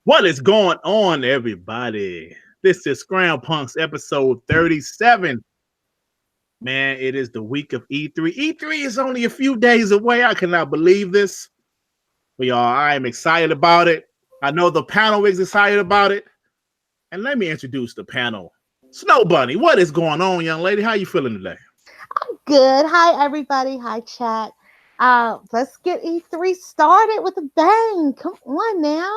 What is going on, everybody? This is Scrampunks episode 37. Man, it is the week of E3. E3 is only a few days away. I cannot believe this. But y'all, I am excited about it. I know the panel is excited about it. And let me introduce the panel. Snow Bunny, what is going on, young lady? How you feeling today? I'm good. Hi, everybody. Hi, chat. Let's get E3 started with a bang. Come on now.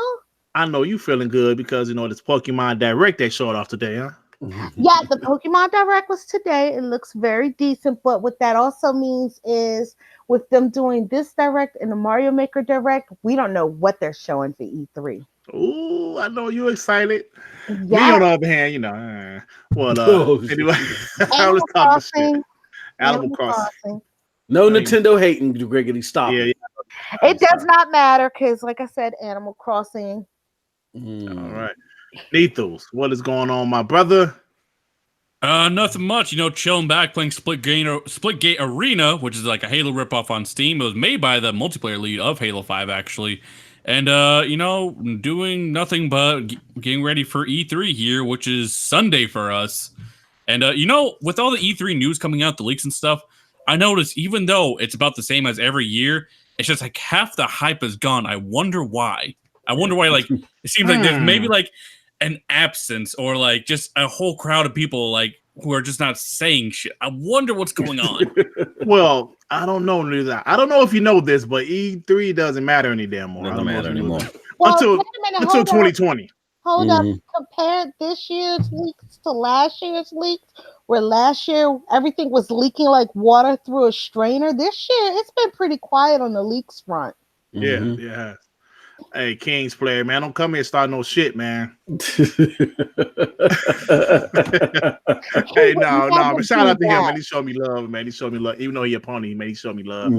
I know you feeling good because, you know, this Pokemon Direct they showed off today, huh? Yeah, the Pokemon Direct was today. It looks very decent, but what that also means is with them doing this Direct and the Mario Maker Direct, we don't know what they're showing for E3. Ooh, I know you excited. Me, on Yeah, the other hand, you know, anyway, I was Animal talking shit. Crossing. Animal Animal Crossing. Crossing. No I mean, Nintendo hating, Griggity. Stop yeah, it. I'm It does sorry. not matter because, like I said, Animal Crossing. All right. Nethos, what is going on, my brother? Nothing much. You know, chilling back, playing Splitgate Arena, which is like a Halo ripoff on Steam. It was made by the multiplayer lead of Halo 5, actually. And, you know, doing nothing but getting ready for E3 here, which is Sunday for us. And, you know, with all the E3 news coming out, the leaks and stuff, I noticed even though it's about the same as every year, it's just like half the hype is gone. I wonder why. Like, it seems like there's maybe like an absence or like just a whole crowd of people like who are just not saying shit. I wonder what's going on. Well, I don't know neither. I don't know if you know this, but E3 doesn't matter any damn more. I Doesn't don't know if matter you know anymore. that. Well, Until wait a minute. until Hold up. 2020. Hold up. Compare this year's leaks to last year's leaks, where last year everything was leaking like water through a strainer. This year, it's been pretty quiet on the leaks front. Yeah. Hey, Kings player, man, don't come here and start no shit, man. Hey, no, but shout out to him, man. He showed me love, man. He showed me love, even though he a pony, man. He showed me love.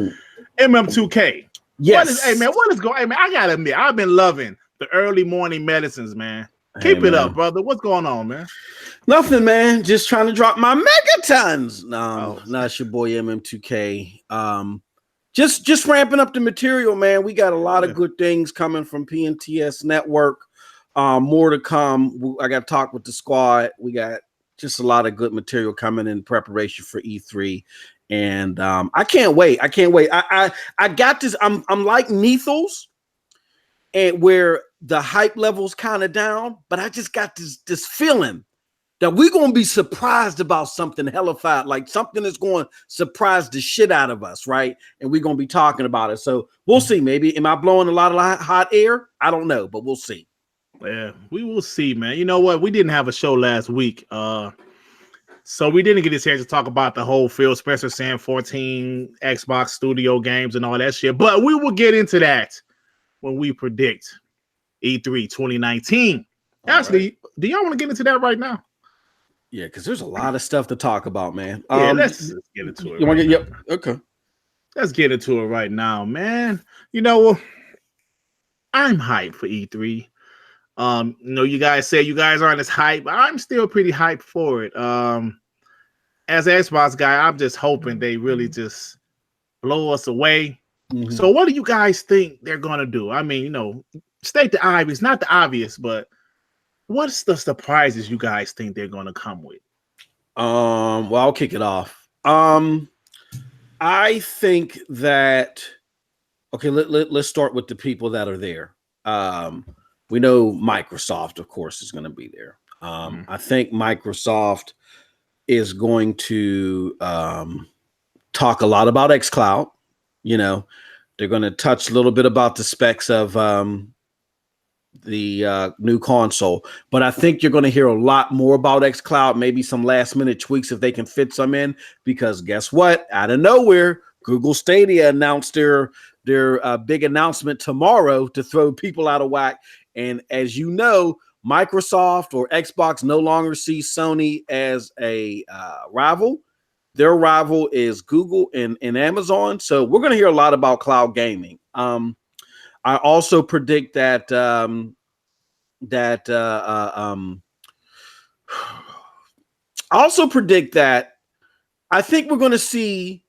MM2K. Yes. Hey, man, what is going? Hey, man, I gotta admit, I've been loving the early morning medicines, man. Keep it up, brother. What's going on, man? Nothing, man. Just trying to drop my megatons. No, it's your boy MM2K. Just ramping up the material, man. We got a lot of good things coming from PNTS Network. More to come. I got to talk with the squad. We got just a lot of good material coming in preparation for E3. And I can't wait. I got this. I'm like Nethos, and where the hype level's kind of down, but I just got this feeling that we're gonna be surprised about something hellified, like something that's going to surprise the shit out of us, right? And we're gonna be talking about it. So we'll see. Maybe am I blowing a lot of hot air? I don't know, but we'll see. Yeah, we will see, man. You know what? We didn't have a show last week. So we didn't get a chance to talk about the whole Phil Spencer saying 14 Xbox Studio games and all that shit. But we will get into that when we predict E3 2019. Actually, do y'all want to get into that right now? Yeah, because there's a lot of stuff to talk about, man. Yeah, let's get into it. You want to get okay. Let's get into it right now, man. You know, I'm hyped for E3. You know, you guys say you guys aren't as hyped. I'm still pretty hyped for it. As an Xbox guy, I'm just hoping they really just blow us away. So what do you guys think they're gonna do? I mean, you know, state the obvious, not the obvious, but what's the surprises you guys think they're gonna come with? Well, I'll kick it off. I think that let's start with the people that are there. We know Microsoft, of course, is going to be there. I think Microsoft is going to talk a lot about xCloud. You know, they're going to touch a little bit about the specs of the new console, but I think you're going to hear a lot more about xCloud, maybe some last minute tweaks if they can fit some in, because guess what? Out of nowhere, Google Stadia announced their big announcement tomorrow to throw people out of whack. And as you know, Microsoft or Xbox no longer sees Sony as a rival. Their rival is Google and Amazon. So we're going to hear a lot about cloud gaming. I also predict that I also predict that I think we're going to see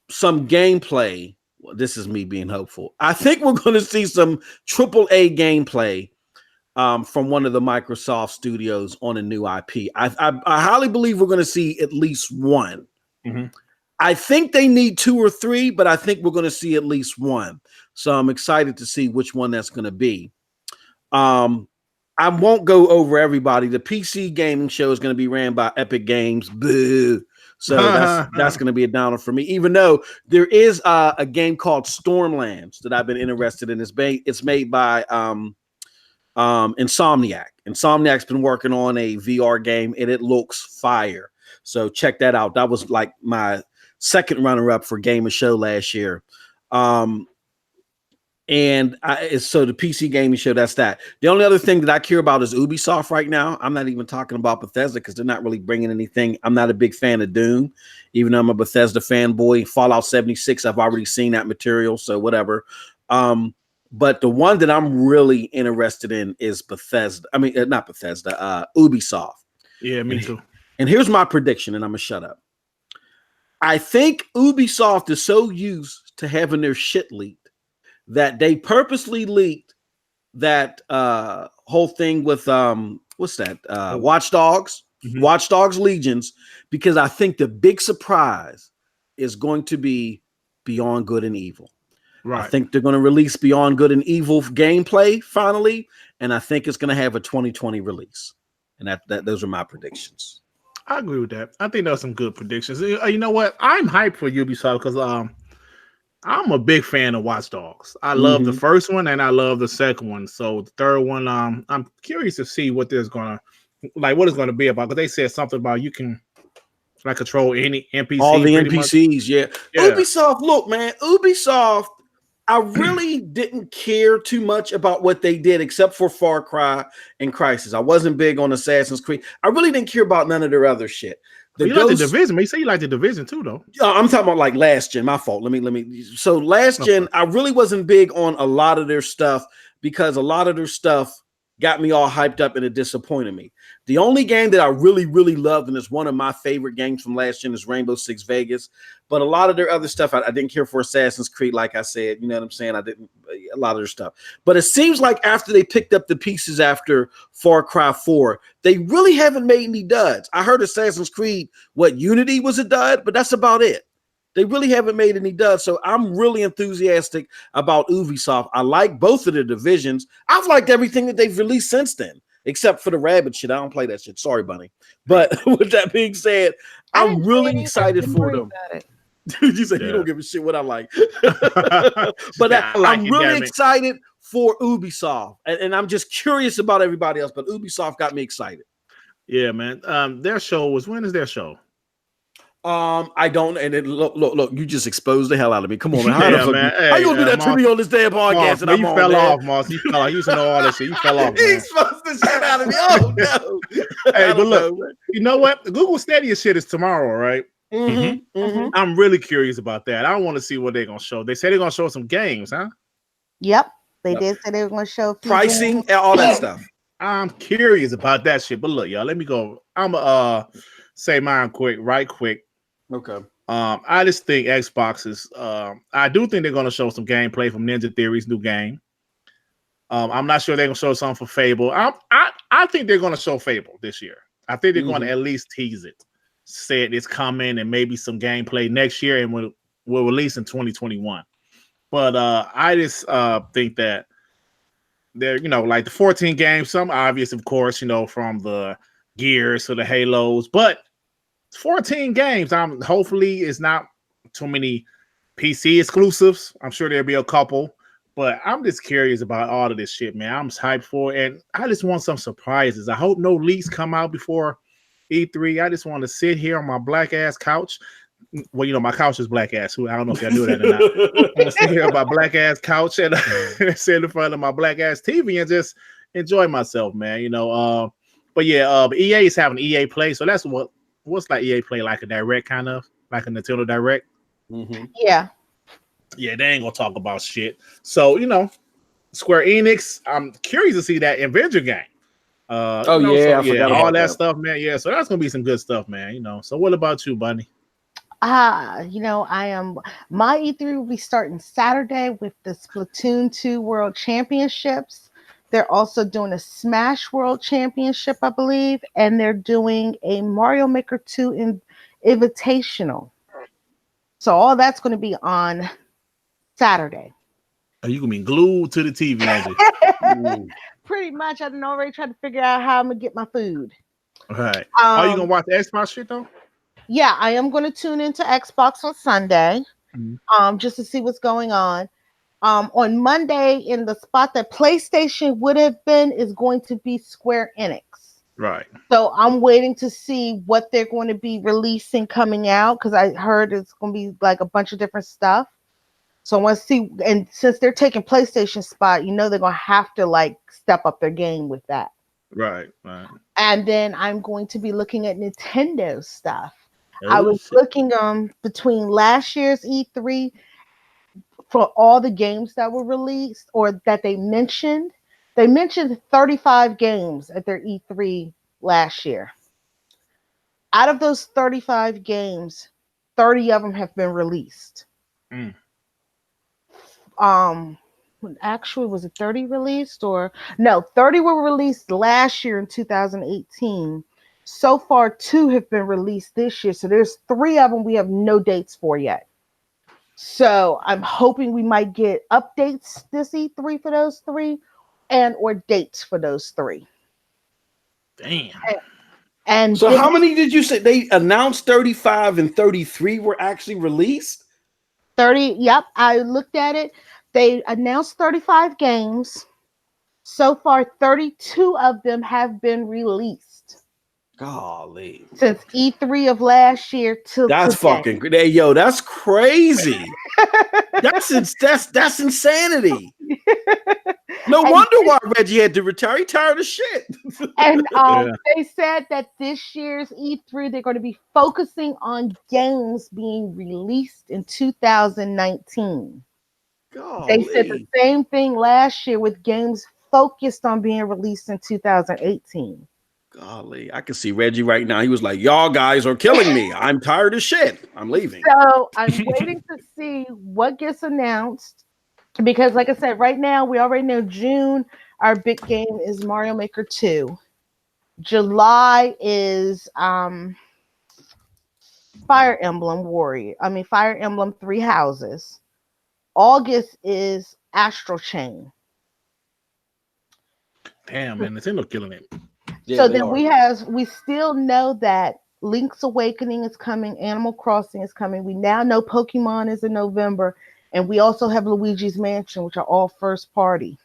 some gameplay this is me being hopeful. I think we're going to see some AAA gameplay from one of the Microsoft studios on a new IP. I highly believe we're going to see at least one. Mm-hmm. I think they need 2 or 3, but I think we're going to see at least one. So I'm excited to see which one that's going to be. I won't go over everybody. The PC gaming show is going to be ran by Epic Games. Boo. So that's going to be a downer for me, even though there is a game called Stormlands that I've been interested in. It's made by Insomniac. Insomniac's been working on a VR game, and it looks fire. So check that out. That was like my second runner-up for Game of Show last year. So the PC gaming show, that's that. The only other thing that I care about is Ubisoft right now. I'm not even talking about Bethesda because they're not really bringing anything. I'm not a big fan of Doom, even though I'm a Bethesda fanboy. Fallout 76, I've already seen that material, so whatever. But the one that I'm really interested in is Bethesda. I mean, not Bethesda, Ubisoft. Yeah, me too. And here's my prediction, and I'm going to shut up. I think Ubisoft is so used to having their shit leaked that they purposely leaked that whole thing with Watchdogs, Watchdogs Legions, because I think the big surprise is going to be Beyond Good and Evil. Right. I think they're going to release Beyond Good and Evil gameplay finally, and I think it's going to have a 2020 release. And that those are my predictions. I agree with that. I think those are some good predictions. You know what? I'm hyped for Ubisoft because I'm a big fan of Watchdogs. I love the first one and I love the second one. So the third one, I'm curious to see what it's gonna what it's gonna be about. Because they said something about you can control any NPC. All the NPCs, yeah. Ubisoft, look, man, Ubisoft. I really didn't care too much about what they did except for Far Cry and Crysis. I wasn't big on Assassin's Creed. I really didn't care about none of their other shit. You like the Division, man. You say you like the Division too, though. I'm talking about like last gen. My fault. Let me. So last gen, I really wasn't big on a lot of their stuff because a lot of their stuff got me all hyped up and it disappointed me. The only game that I really, really loved and is one of my favorite games from last gen is Rainbow Six Vegas. But a lot of their other stuff, I didn't care for Assassin's Creed, like I said. You know what I'm saying? I didn't a lot of their stuff. But it seems like after they picked up the pieces after Far Cry 4, they really haven't made any duds. I heard Assassin's Creed, Unity was a dud, but that's about it. They really haven't made any duds. So I'm really enthusiastic about Ubisoft. I like both of the divisions. I've liked everything that they've released since then, except for the rabbit shit. I don't play that shit. Sorry, Bunny. But with that being said, I'm really excited for them. You said you don't give a shit what I like. But I'm really excited for Ubisoft. And I'm just curious about everybody else. But Ubisoft got me excited. Yeah, man. Their show was, when is their show? I don't, and then look, you just exposed the hell out of me. Come on, man. How you gonna do that to me on this damn podcast? And you fell off, Moss. You fell off. You used to know all that shit. You fell off. He exposed the shit out of me. Oh no. Hey, but look, you know what? The Google Stadia shit is tomorrow, right? I'm really curious about that. I want to see what they're gonna show. They said they're gonna show some games, huh? Yep, they did say they were gonna show pricing and all that stuff. I'm curious about that shit. But look, y'all, let me go. I'm gonna say mine right quick. Okay. I just think Xbox is. I do think they're going to show some gameplay from Ninja Theory's new game. I'm not sure they're going to show something for Fable. I think they're going to show Fable this year. I think they're going to at least tease it, say it's coming, and maybe some gameplay next year, and will release in 2021. But I just think that they're, like the 14 games. Some obvious, of course, from the Gears to the Halos, but 14 games. Hopefully it's not too many PC exclusives. I'm sure there'll be a couple, but I'm just curious about all of this shit, man. I'm hyped for it, and I just want some surprises. I hope no leaks come out before E3. I just want to sit here on my black ass couch. Well, my couch is black ass. I don't know if y'all do that or not. I want to sit here on my black ass couch and sit in front of my black ass TV and just enjoy myself, man. But yeah, EA is having EA Play, so that's what's like EA Play, like a direct, kind of like a Nintendo Direct. Yeah, they ain't gonna talk about shit. So Square Enix, I'm curious to see that Avenger game. I forgot all that stuff, man. Yeah, so that's gonna be some good stuff, man. So what about you, Bunny? My E3 will be starting Saturday with the Splatoon 2 World Championships. They're also doing a Smash World Championship, I believe, and they're doing a Mario Maker 2 Invitational. So all that's going to be on Saturday. Are you gonna be glued to the TV, Angie? Pretty much. I've already tried to figure out how I'm gonna get my food. All right. Are you gonna watch the Xbox shit though? Yeah, I am going to tune into Xbox on Sunday, just to see what's going on. On Monday, in the spot that PlayStation would have been, is going to be Square Enix. Right. So I'm waiting to see what they're going to be releasing coming out, because I heard it's going to be like a bunch of different stuff. So I want to see, and since they're taking PlayStation spot, they're going to have to like step up their game with that. Right. And then I'm going to be looking at Nintendo stuff. I was looking between last year's E3 for all the games that were released or that they mentioned. They mentioned 35 games at their E3 last year. Out of those 35 games, 30 of them have been released. Actually, was it 30 released or no? 30 were released last year in 2018. So far, 2 have been released this year. So there's 3 of them we have no dates for yet. So I'm hoping we might get updates this E3 for those 3 and or dates for those 3. Damn. And so how many did you say they announced? 35 and 33 were actually released? 30. Yep. I looked at it. They announced 35 games. So far, 32 of them have been released. Golly. Since E3 of last year to that's today. fucking hey, yo, that's crazy. that's insanity. No wonder why Reggie had to retire. He tired of shit. And they said that this year's E3 they're going to be focusing on games being released in 2019. Golly. They said the same thing last year with games focused on being released in 2018. Golly, I can see Reggie right now. He was like, y'all guys are killing me. I'm tired of shit. I'm leaving. So I'm waiting to see what gets announced. Because like I said, right now, we already know June, our big game is Mario Maker 2. July is Fire Emblem Fire Emblem 3 Houses. August is Astral Chain. Damn, man, Nintendo killing it. Yeah, so then we still know that Link's Awakening is coming, Animal Crossing is coming. We now know Pokemon is in November, and we also have Luigi's Mansion, which are all first party.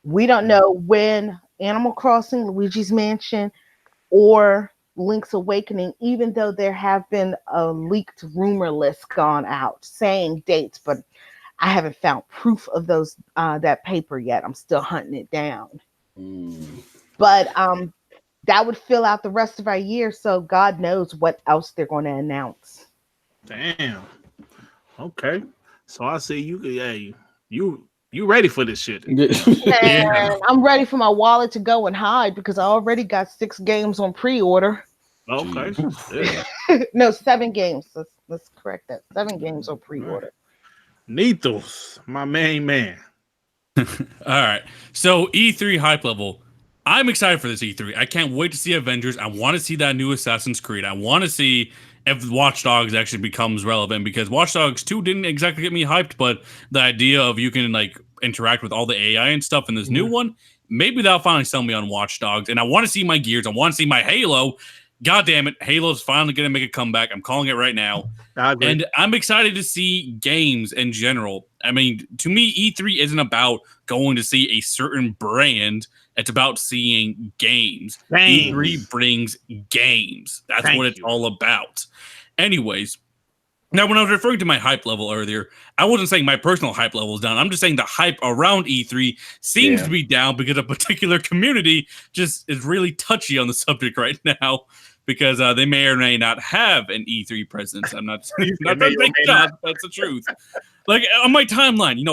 We don't know when Animal Crossing, Luigi's Mansion, or Link's Awakening, even though there have been a leaked rumor list gone out saying dates, but I haven't found proof of those that paper yet. I'm still hunting it down. But that would fill out the rest of our year, so God knows what else they're going to announce. Damn. Okay. So I see you. Hey, you ready for this shit? And I'm ready for my wallet to go and hide because I already got 6 games on pre-order. Okay. No, 7 games. Let's correct that. 7 games on pre-order. Nithos, my main man. All right. So E3 hype level. I'm excited for this E3. I can't wait to see Avengers. I want to see that new Assassin's Creed. I want to see if Watchdogs actually becomes relevant, because Watchdogs 2 didn't exactly get me hyped, but the idea of you can like interact with all the AI and stuff in this new one, maybe that'll finally sell me on Watchdogs. And I want to see my Gears. I want to see my Halo. God damn it. Halo's finally going to make a comeback. I'm calling it right now. And I'm excited to see games in general. I mean, to me, E3 isn't about going to see a certain brand. It's about seeing games. E3 brings games. That's what it's all about. Anyways, now when I was referring to my hype level earlier, I wasn't saying my personal hype level is down. I'm just saying the hype around E3 seems to be down because a particular community just is really touchy on the subject right now, because they may or may not have an E3 presence. I'm not trying to make shots, that's the truth. Like on my timeline,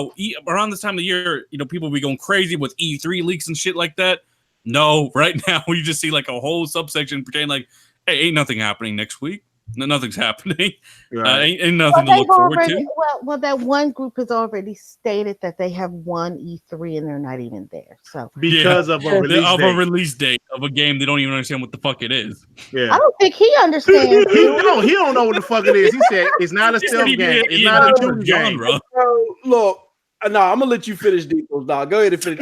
around this time of the year, people be going crazy with E3 leaks and shit like that. No, right now you just see like a whole subsection pretending like, hey, ain't nothing happening next week. Nothing's happening. Right. Ain't nothing to look forward to. Well, that one group has already stated that they have won E3 and they're not even there. So because of a release date of a game, they don't even understand what the fuck it is. Yeah, I don't think he understands. he don't know what the fuck it is. He said it's not a stealth game. It's not a shooting genre. Look, no, I'm gonna let you finish, Deeples, dog. Go ahead and finish.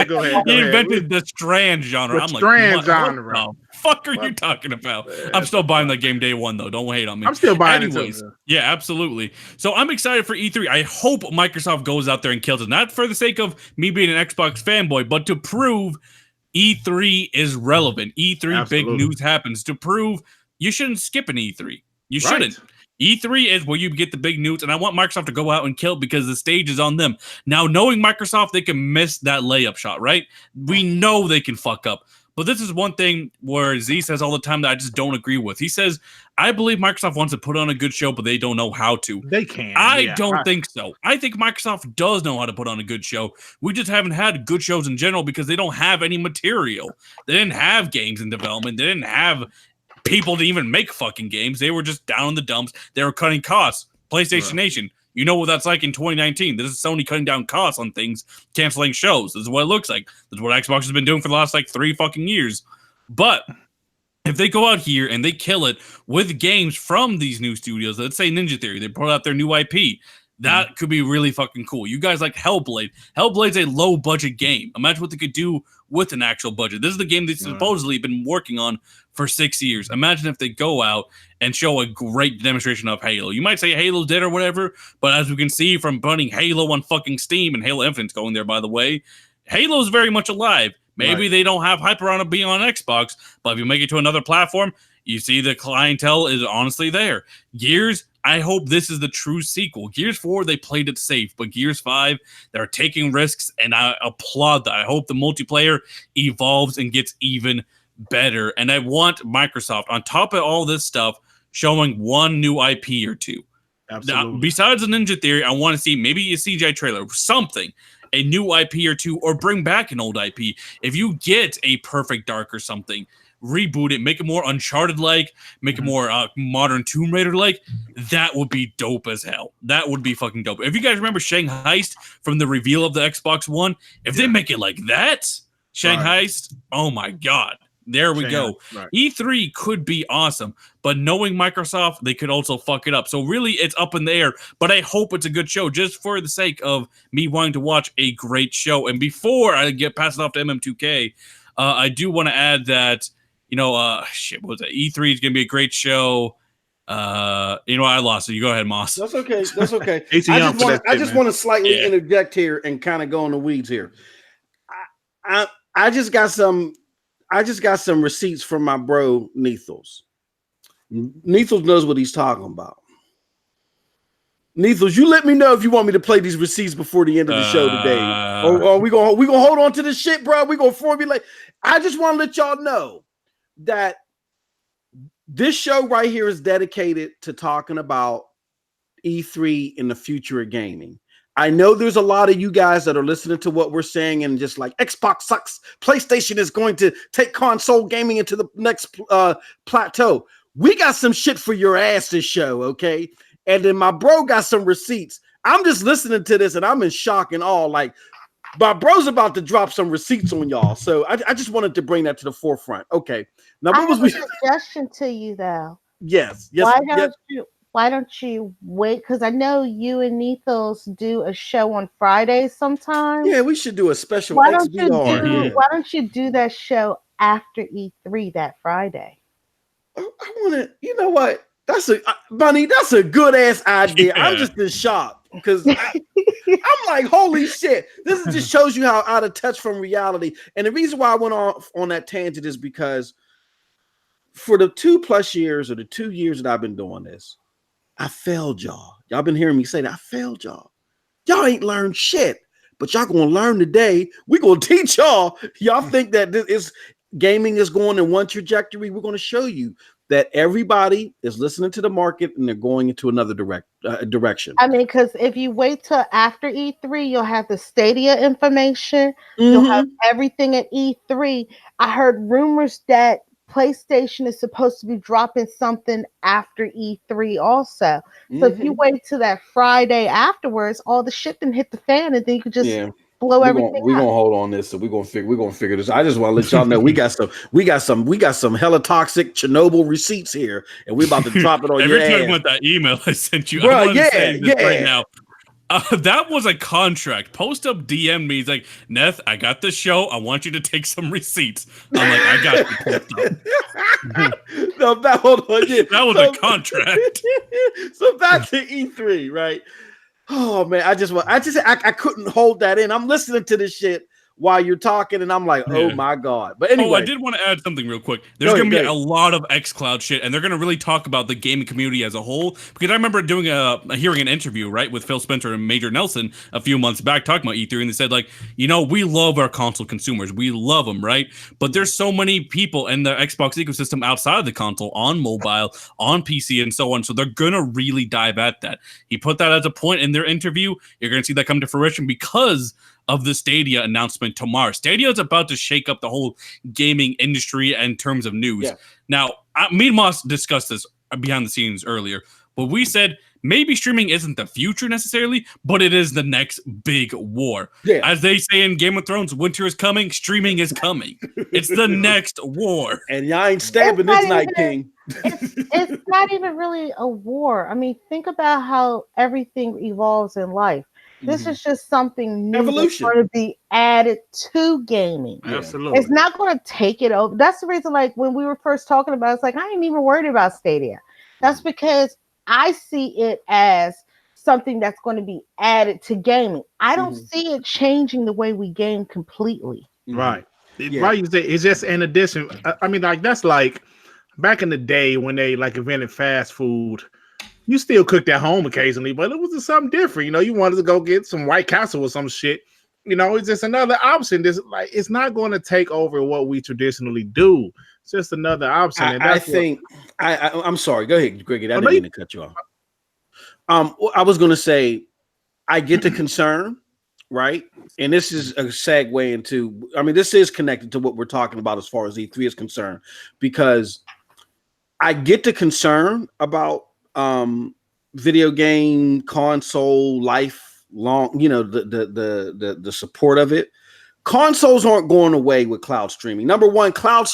Go ahead. He invented the Strand genre. I'm like, genre. What the fuck are you talking about? I'm still buying that game day one, though. Don't hate on me. I'm still buying it too. Yeah, absolutely. So I'm excited for E3. I hope Microsoft goes out there and kills it. Not for the sake of me being an Xbox fanboy, but to prove E3 is relevant. E3 big news happens. To prove you shouldn't skip an E3. You shouldn't. Right. E3 is where you get the big news, and I want Microsoft to go out and kill it because the stage is on them. Now, knowing Microsoft, they can miss that layup shot, right? We know they can fuck up. But this is one thing where Z says all the time that I just don't agree with. He says, I believe Microsoft wants to put on a good show, but they don't know how to. They can. I don't think so. I think Microsoft does know how to put on a good show. We just haven't had good shows in general because they don't have any material. They didn't have games in development. They didn't have people to even make fucking games. They were just down in the dumps. They were cutting costs. PlayStation Nation, you know what that's like in 2019. This is Sony cutting down costs on things, canceling shows. This is what it looks like. This is what Xbox has been doing for the last 3 fucking years. But if they go out here and they kill it with games from these new studios, let's say Ninja Theory, they put out their new IP, that could be really fucking cool. You guys like Hellblade. Hellblade's a low budget game. Imagine what they could do with an actual budget. This is the game they've supposedly been working on for 6 years. Imagine if they go out and show a great demonstration of Halo. You might say Halo's dead or whatever, but as we can see from running Halo on fucking Steam, and Halo Infinite's going there, by the way, Halo's very much alive. Maybe they don't have hype around it being on Xbox, but if you make it to another platform, you see the clientele is honestly there. Gears, I hope this is the true sequel. Gears 4, they played it safe, but Gears 5, they're taking risks, and I applaud that. I hope the multiplayer evolves and gets even better. And I want Microsoft, on top of all this stuff, showing one new IP or two. Absolutely. Now, besides the Ninja Theory, I want to see maybe a CGI trailer, something, a new IP or two, or bring back an old IP. If you get a Perfect Dark or something, reboot it, make it more Uncharted-like, make it more modern Tomb Raider-like, that would be dope as hell. That would be fucking dope. If you guys remember Shanghai from the reveal of the Xbox One, if they make it like that, Shanghai, oh my God. There we go. Right. E3 could be awesome, but knowing Microsoft, they could also fuck it up. So really, it's up in the air, but I hope it's a good show just for the sake of me wanting to watch a great show. And before I get passed off to MM2K, I do want to add that, what was that? E3 is going to be a great show. I lost it. You go ahead, Moss. That's okay. That's okay. I just want to slightly interject here and kind of go in the weeds here. I just got some receipts from my bro Nethos. Nethos knows what he's talking about. Nethos, you let me know if you want me to play these receipts before the end of the show today. Or we gonna hold on to this shit, bro. We gonna formulate. I just want to let y'all know that this show right here is dedicated to talking about E3 in the future of gaming. I know there's a lot of you guys that are listening to what we're saying and just like, Xbox sucks. PlayStation is going to take console gaming into the next plateau. We got some shit for your ass this show, okay? And then my bro got some receipts. I'm just listening to this and I'm in shock and awe. Like, my bro's about to drop some receipts on y'all. So I just wanted to bring that to the forefront. Okay. Now, what was a suggestion to you, though? Yes. Why don't you wait? Because I know you and Nethos do a show on Fridays sometimes. Yeah, we should do a special. Why don't you do that show after E3 that Friday? I want to. You know what? That's a good ass idea. Yeah. I'm just in shock because I'm like, holy shit! This just shows you how out of touch from reality. And the reason why I went off on that tangent is because for the 2+ years or the 2 years that I've been doing this, I failed y'all. Y'all been hearing me say that. I failed y'all. Y'all ain't learned shit, but y'all gonna learn today. We gonna teach y'all. Y'all think that gaming is going in one trajectory. We're gonna show you that everybody is listening to the market and they're going into another direction. I mean, because if you wait till after E3, you'll have the Stadia information. You'll have everything at E3. I heard rumors that PlayStation is supposed to be dropping something after E3 also. So if you wait till that Friday afterwards, all the shit then hit the fan, and then you could just blow everything. We're gonna hold on this, so we're gonna figure this. I just want to let y'all know we got some hella toxic Chernobyl receipts here, and we about to drop it on your ass. Every time about that email I sent you, bro, I want to say this right now. That was a contract. Post Up DM'd me. He's like, Neth, I got this show. I want you to take some receipts. I'm like, I got you. No, hold on. Yeah. That was a contract. So back to E3, right? Oh man, I couldn't hold that in. I'm listening to this shit while you're talking, and I'm like, oh my God. But anyway. I did want to add something real quick. There's going to be a lot of xCloud shit, and they're going to really talk about the gaming community as a whole. Because I remember hearing an interview, right, with Phil Spencer and Major Nelson a few months back talking about E3, and they said, like, we love our console consumers. We love them, right? But there's so many people in the Xbox ecosystem outside of the console, on mobile, on PC, and so on. So they're going to really dive at that. He put that as a point in their interview. You're going to see that come to fruition because of the Stadia announcement tomorrow. Stadia is about to shake up the whole gaming industry in terms of news. Yeah. Now, me and Moss discussed this behind the scenes earlier, but we said maybe streaming isn't the future necessarily, but it is the next big war. Yeah. As they say in Game of Thrones, winter is coming, streaming is coming. It's the next war. And y'all ain't stabbing this Night King. It's not even really a war. I mean, think about how everything evolves in life. This is just something new that's going to be added to gaming. Absolutely. It's not going to take it over. That's the reason, like, when we were first talking about it, it's like, I ain't even worried about Stadia. That's because I see it as something that's going to be added to gaming. I don't see it changing the way we game completely. Right. Right. You say it's just an addition. I mean, like, that's like back in the day when they like invented fast food. You still cooked at home occasionally, but it was just something different. You wanted to go get some White Castle or some shit. It's just another option. It's not going to take over what we traditionally do. It's just another option. I'm sorry. Go ahead, Greg. I didn't mean to cut you off. I was going to say, I get the concern, right? And this is a segue into, this is connected to what we're talking about as far as E3 is concerned, because I get the concern about video game console lifelong, the support of it. Consoles aren't going away with cloud streaming. Number one, cloud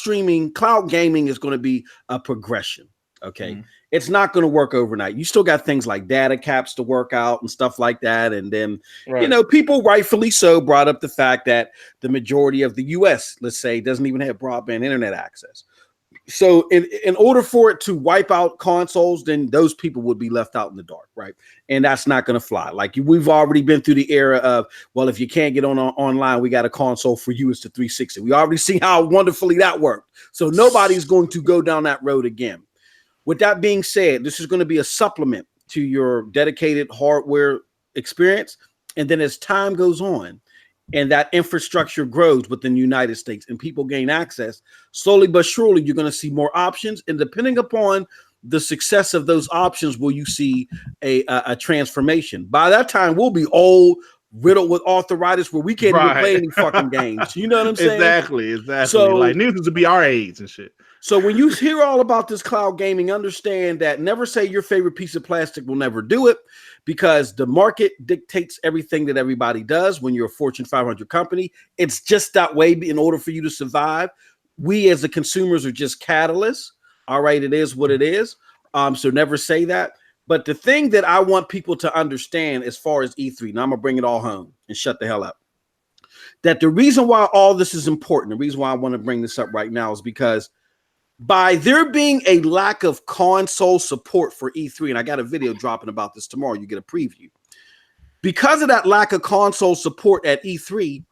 gaming is going to be a progression. Okay. It's not going to work overnight. You still got things like data caps to work out and stuff like that. And then, people rightfully so brought up the fact that the majority of the US, let's say, doesn't even have broadband internet access. So in order for it to wipe out consoles, then those people would be left out in the dark, right? And that's not going to fly. Like, we've already been through the era of, well, if you can't get online, we got a console for you. It's the 360. We already see how wonderfully that worked. So nobody's going to go down that road again. With that being said, this is going to be a supplement to your dedicated hardware experience. And then as time goes on, and that infrastructure grows within the United States and people gain access, slowly but surely, you're going to see more options. And depending upon the success of those options, will you see a transformation? By that time, we'll be old, riddled with arthritis, where we can't even play any fucking games. You know what I'm saying? Exactly. So, like, news to be our age and shit. So when you hear all about this cloud gaming, understand that never say your favorite piece of plastic will never do it, because the market dictates everything that everybody does. When you're a Fortune 500 company, it's just that way in order for you to survive. We as the consumers are just catalysts. All right, it is what it is. So never say that. But the thing that I want people to understand as far as E3, now I'm going to bring it all home and shut the hell up, that the reason why all this is important, the reason why I want to bring this up right now is because by there being a lack of console support for E3, and I got a video dropping about this tomorrow, you get a preview. Because of that lack of console support at E3,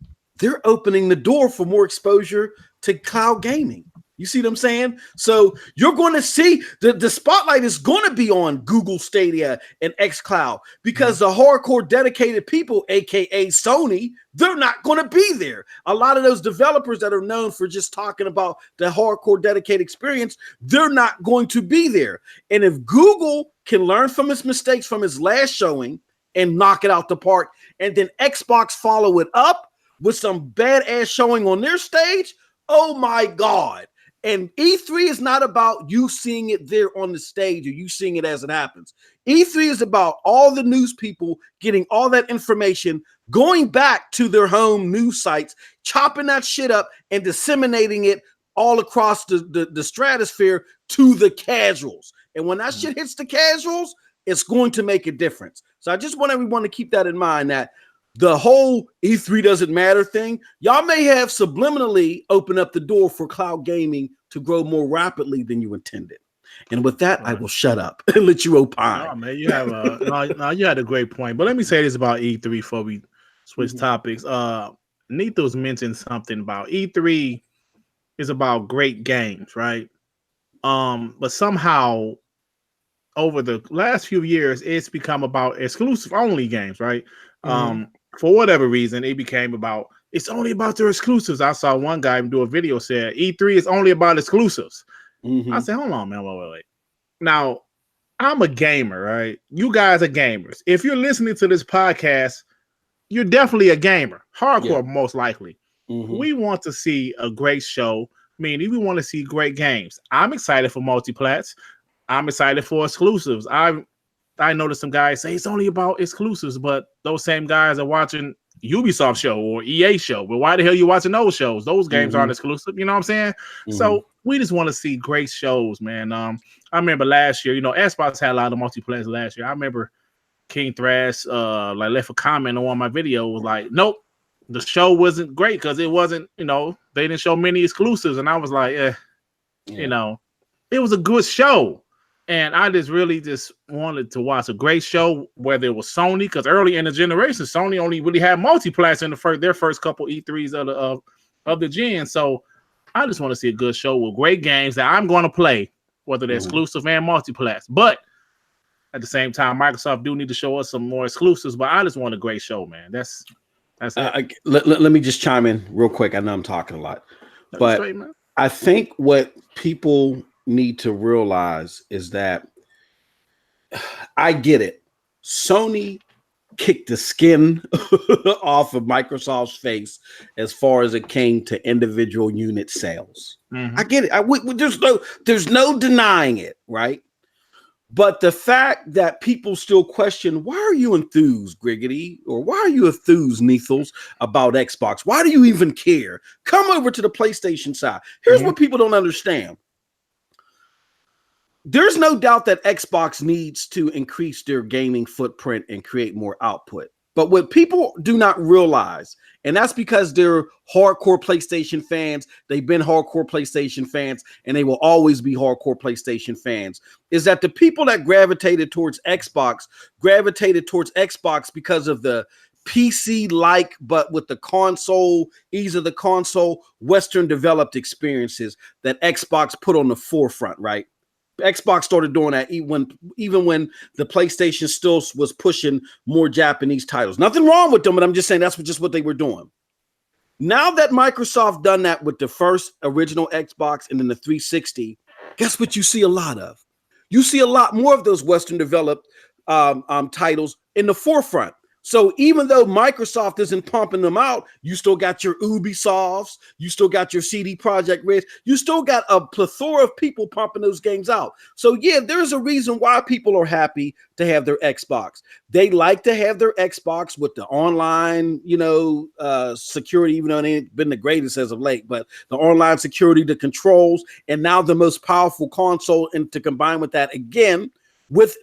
they're opening the door for more exposure to cloud gaming. You see what I'm saying? So you're going to see the spotlight is going to be on Google Stadia and xCloud, because the hardcore dedicated people, aka Sony, they're not going to be there. A lot of those developers that are known for just talking about the hardcore dedicated experience, they're not going to be there. And if Google can learn from its mistakes from its last showing and knock it out the park, and then Xbox follow it up with some badass showing on their stage, oh my God. And E3 is not about you seeing it there on the stage or you seeing it as it happens. E3 is about all the news people getting all that information, going back to their home news sites, chopping that shit up and disseminating it all across the stratosphere to the casuals. And when that shit hits the casuals, it's going to make a difference. So I just want everyone to keep that in mind, that the whole E3 doesn't matter thing, y'all may have subliminally opened up the door for cloud gaming to grow more rapidly than you intended. And with that, I will shut up and let you opine. No, man, you have you had a great point. But let me say this about E3 before we switch topics. Nito's mentioned something about E3 is about great games, right? But somehow over the last few years, it's become about exclusive only games, right? For whatever reason, it became about it's only about their exclusives. I saw one guy do a video said E3 is only about exclusives. I said, hold on, man, wait. Now, I'm a gamer, right? You guys are gamers. If you're listening to this podcast, you're definitely a gamer, hardcore, most likely. We want to see a great show. Meaning, we want to see great games. I'm excited for multiplats. I'm excited for exclusives. I noticed some guys say it's only about exclusives, but those same guys are watching Ubisoft show or EA show. But why the hell are you watching those shows? Those games aren't exclusive. You know what I'm saying? So we just want to see great shows, man. I remember last year, Xbox had a lot of multiplayers last year. I remember King Thrash left a comment on one of my videos like, nope, the show wasn't great because it wasn't, they didn't show many exclusives. And I was like, it was a good show. And I just really wanted to watch a great show, whether it was Sony, because early in the generation, Sony only really had multiplats in their first couple E3s of the gen. So I just want to see a good show with great games that I'm going to play, whether they're exclusive and multiplats. But at the same time, Microsoft do need to show us some more exclusives. But I just want a great show, man. That's it. Let me just chime in real quick. I know I'm talking a lot, but I think what people need to realize is that I get it. Sony kicked the skin off of Microsoft's face as far as it came to individual unit sales. I get it. There's no denying it, right? But the fact that people still question, why are you enthused, Griggity? Or why are you enthused, Neethles, about Xbox? Why do you even care? Come over to the PlayStation side. Here's what people don't understand. There's no doubt that Xbox needs to increase their gaming footprint and create more output. But what people do not realize, and that's because they're hardcore PlayStation fans, they've been hardcore PlayStation fans, and they will always be hardcore PlayStation fans, is that the people that gravitated towards Xbox because of the PC-like, but with the console, ease of the console, Western developed experiences that Xbox put on the forefront, right? Xbox started doing that even when the PlayStation still was pushing more Japanese titles. Nothing wrong with them, but I'm just saying that's just what they were doing. Now that Microsoft done that with the first original Xbox and then the 360, guess what you see a lot of? You see a lot more of those Western developed titles in the forefront. So even though Microsoft isn't pumping them out, you still got your Ubisofts, you still got your CD Projekt Reds, you still got a plethora of people pumping those games out. So yeah, there's a reason why people are happy to have their Xbox. They like to have their Xbox with the online, security, even though it ain't been the greatest as of late, but the online security, the controls, and now the most powerful console, and to combine with that again, with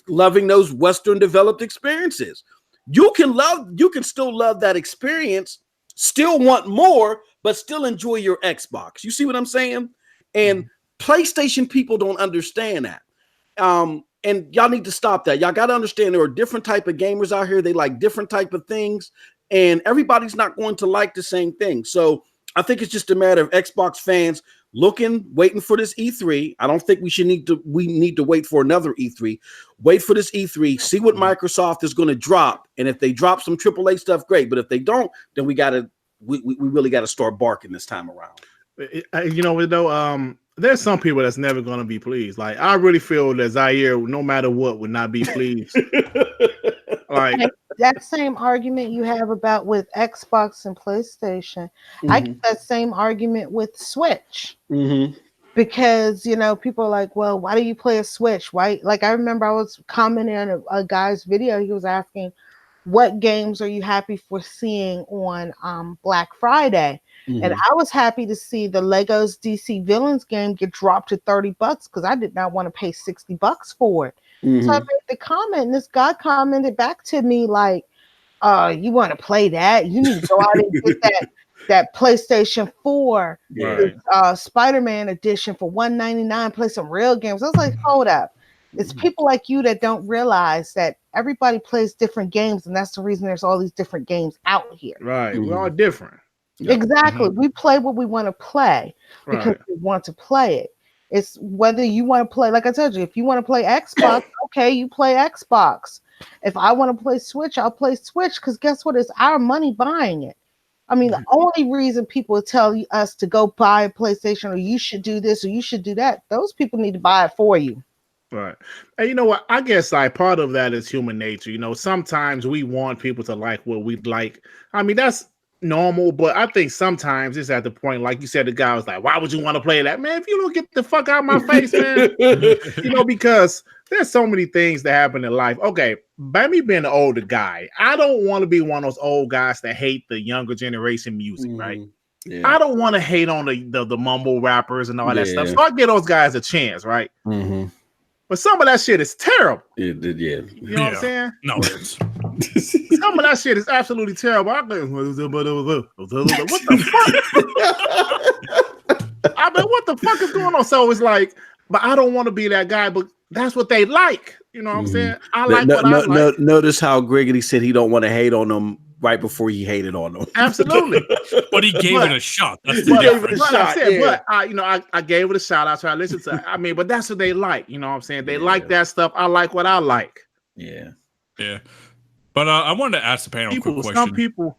loving those Western developed experiences. You can still love that experience, still want more, but still enjoy your Xbox. You see what I'm saying? And PlayStation people don't understand that. And y'all need to stop that. Y'all got to understand there are different type of gamers out here. They like different type of things, and everybody's not going to like the same thing. So I think it's just a matter of Xbox fans waiting for this E3. I don't think we need to wait for another E3. Wait for this E3, see what Microsoft is going to drop. And if they drop some AAA stuff, great. But if they don't, then we really got to start barking this time around. There's some people that's never going to be pleased. Like, I really feel that Zaire, no matter what, would not be pleased. Like that same argument you have about with Xbox and PlayStation, I get that same argument with Switch. because people are like, well, why do you play a Switch? Why? Like, I remember I was commenting on a guy's video. He was asking, what games are you happy for seeing on Black Friday? And I was happy to see the Legos DC Villains game get dropped to $30 because I did not want to pay $60 for it. So I made the comment, and this guy commented back to me like, you want to play that? You need to go out and get that PlayStation 4 Spider-Man edition for $199, play some real games. I was like, hold up. It's people like you that don't realize that everybody plays different games, and that's the reason there's all these different games out here. Right. We're all different. Exactly. We play what we want to play because we want to play it. It's whether you want to play, like I told you, if you want to play Xbox, okay, you play Xbox. If I want to play Switch, I'll play Switch because guess what? It's our money buying it. I mean, the only reason people tell us to go buy a PlayStation or you should do this or you should do that, those people need to buy it for you. Right. And you know what? I guess part of that is human nature. Sometimes we want people to like what we like. I mean, that's normal, but I think sometimes it's at the point, like you said, the guy was like, why would you want to play that? Man, if you don't get the fuck out of my face, man. Because there's so many things that happen in life. Okay, by me being an older guy, I don't want to be one of those old guys that hate the younger generation music, right? Yeah. I don't want to hate on the mumble rappers and all that stuff. So I give those guys a chance, right? But some of that shit is terrible. Yeah. You know what I'm saying? No. Some of that shit is absolutely terrible. I mean, what the fuck? I mean, what the fuck is going on? So it's like, but I don't want to be that guy, but that's what they like. You know what I'm saying? I like what I like. Notice how Griggity said he don't want to hate on them right before he hated on them. Absolutely. But he gave it a shot. That's the difference. But I gave it a shot. I try to listen to it. I mean, but that's what they like. You know what I'm saying? They like that stuff. I like what I like. Yeah. But I wanted to ask the panel a quick question. Some people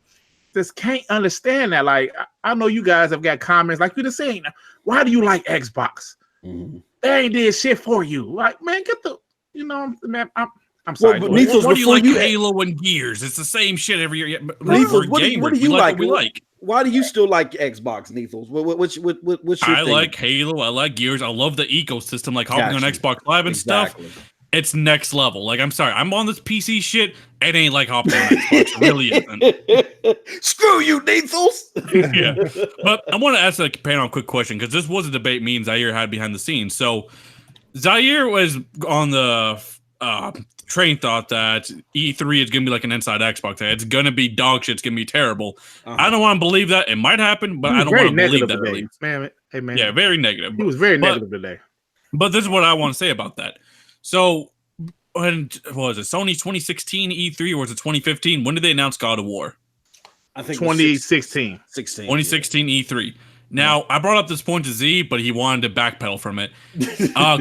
just can't understand that. Like, I know you guys have got comments like you just saying, why do you like Xbox? They ain't did shit for you. Like, man, get the, man, I'm sorry. Well, what do you like Halo and Gears? It's the same shit every year. Nethos, what do you like? Why do you still like Xbox, Nethos? What's your I thing? Like Halo. I like Gears. I love the ecosystem, like hopping on Xbox Live and stuff. It's next level. Like, I'm sorry, I'm on this PC shit. It ain't like hopping on Xbox. It really isn't. Screw you, Nethos. Yeah. But I want to ask the panel a quick question because this was a debate me and Zaire had behind the scenes. So Zaire was on the train thought that E3 is gonna be like an inside Xbox. It's gonna be dog shit. It's gonna be terrible. I don't want to believe that. It might happen, but I don't want to believe that. Today. Man, hey man. Yeah, very negative. He was very negative today. But this is what I want to say about that. So when was it? Sony 2016 E3 or was it 2015? When did they announce God of War? I think 2016. 2016 E3. Now, I brought up this point to Z, but he wanted to backpedal from it.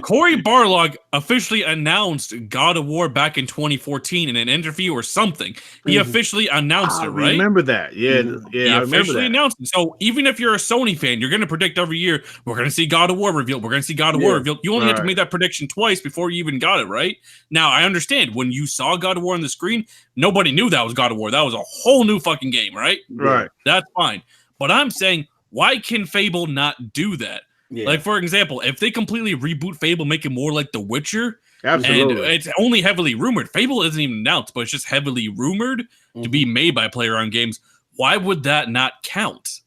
Cory Barlog officially announced God of War back in 2014 in an interview or something. He officially announced it, right? I remember that. Yeah, he officially announced it. So even if you're a Sony fan, you're going to predict every year, we're going to see God of War revealed. We're going to see God of War revealed. You only have to make that prediction twice before you even got it, right? Now, I understand. When you saw God of War on the screen, nobody knew that was God of War. That was a whole new fucking game, right? Right. That's fine. But I'm saying, why can Fable not do that? Yeah. Like, for example, if they completely reboot Fable, make it more like The Witcher, absolutely, and it's only heavily rumored. Fable isn't even announced, but it's just heavily rumored to be made by player-owned games. Why would that not count?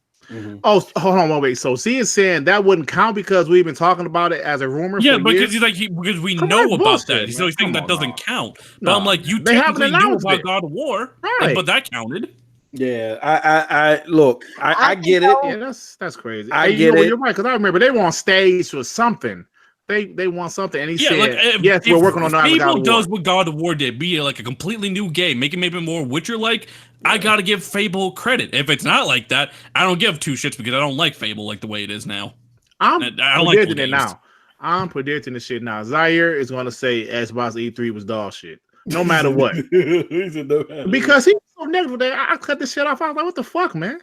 Oh, hold on, wait. So Z is saying that wouldn't count because we've been talking about it as a rumor. Yeah, because because we know about that. So he's saying that doesn't count. But I'm like, you technically knew about God of War, right? But that counted. Yeah, I look, I get it. Yeah, that's crazy. I get it. You're right, because I remember they were on stage for something. They want something, and he said, like, "Yes, we're working on God of War." Does what God of War did, be like a completely new game, make it maybe more Witcher-like. I gotta give Fable credit. If it's not like that, I don't give two shits because I don't like Fable like the way it is now. I don't predicting it now. I'm predicting the shit now. Zaire is gonna say Xbox E3 was dog shit. No matter what. Because he was so negative that I cut this shit off. I was like, what the fuck, man?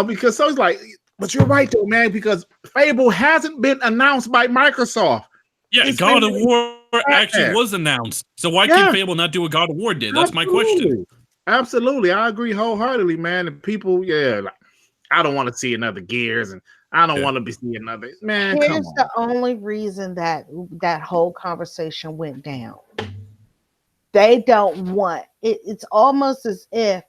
Because so it's like, but you're right though, man, because Fable hasn't been announced by Microsoft. Yeah, God of War actually was announced. So why can't Fable not do what God of War did? That's my question. Absolutely. I agree wholeheartedly, man. And people, I don't want to see another Gears, and I don't want to be seeing another man. Come Here's on. the only reason that whole conversation went down. They don't want it. It's almost as if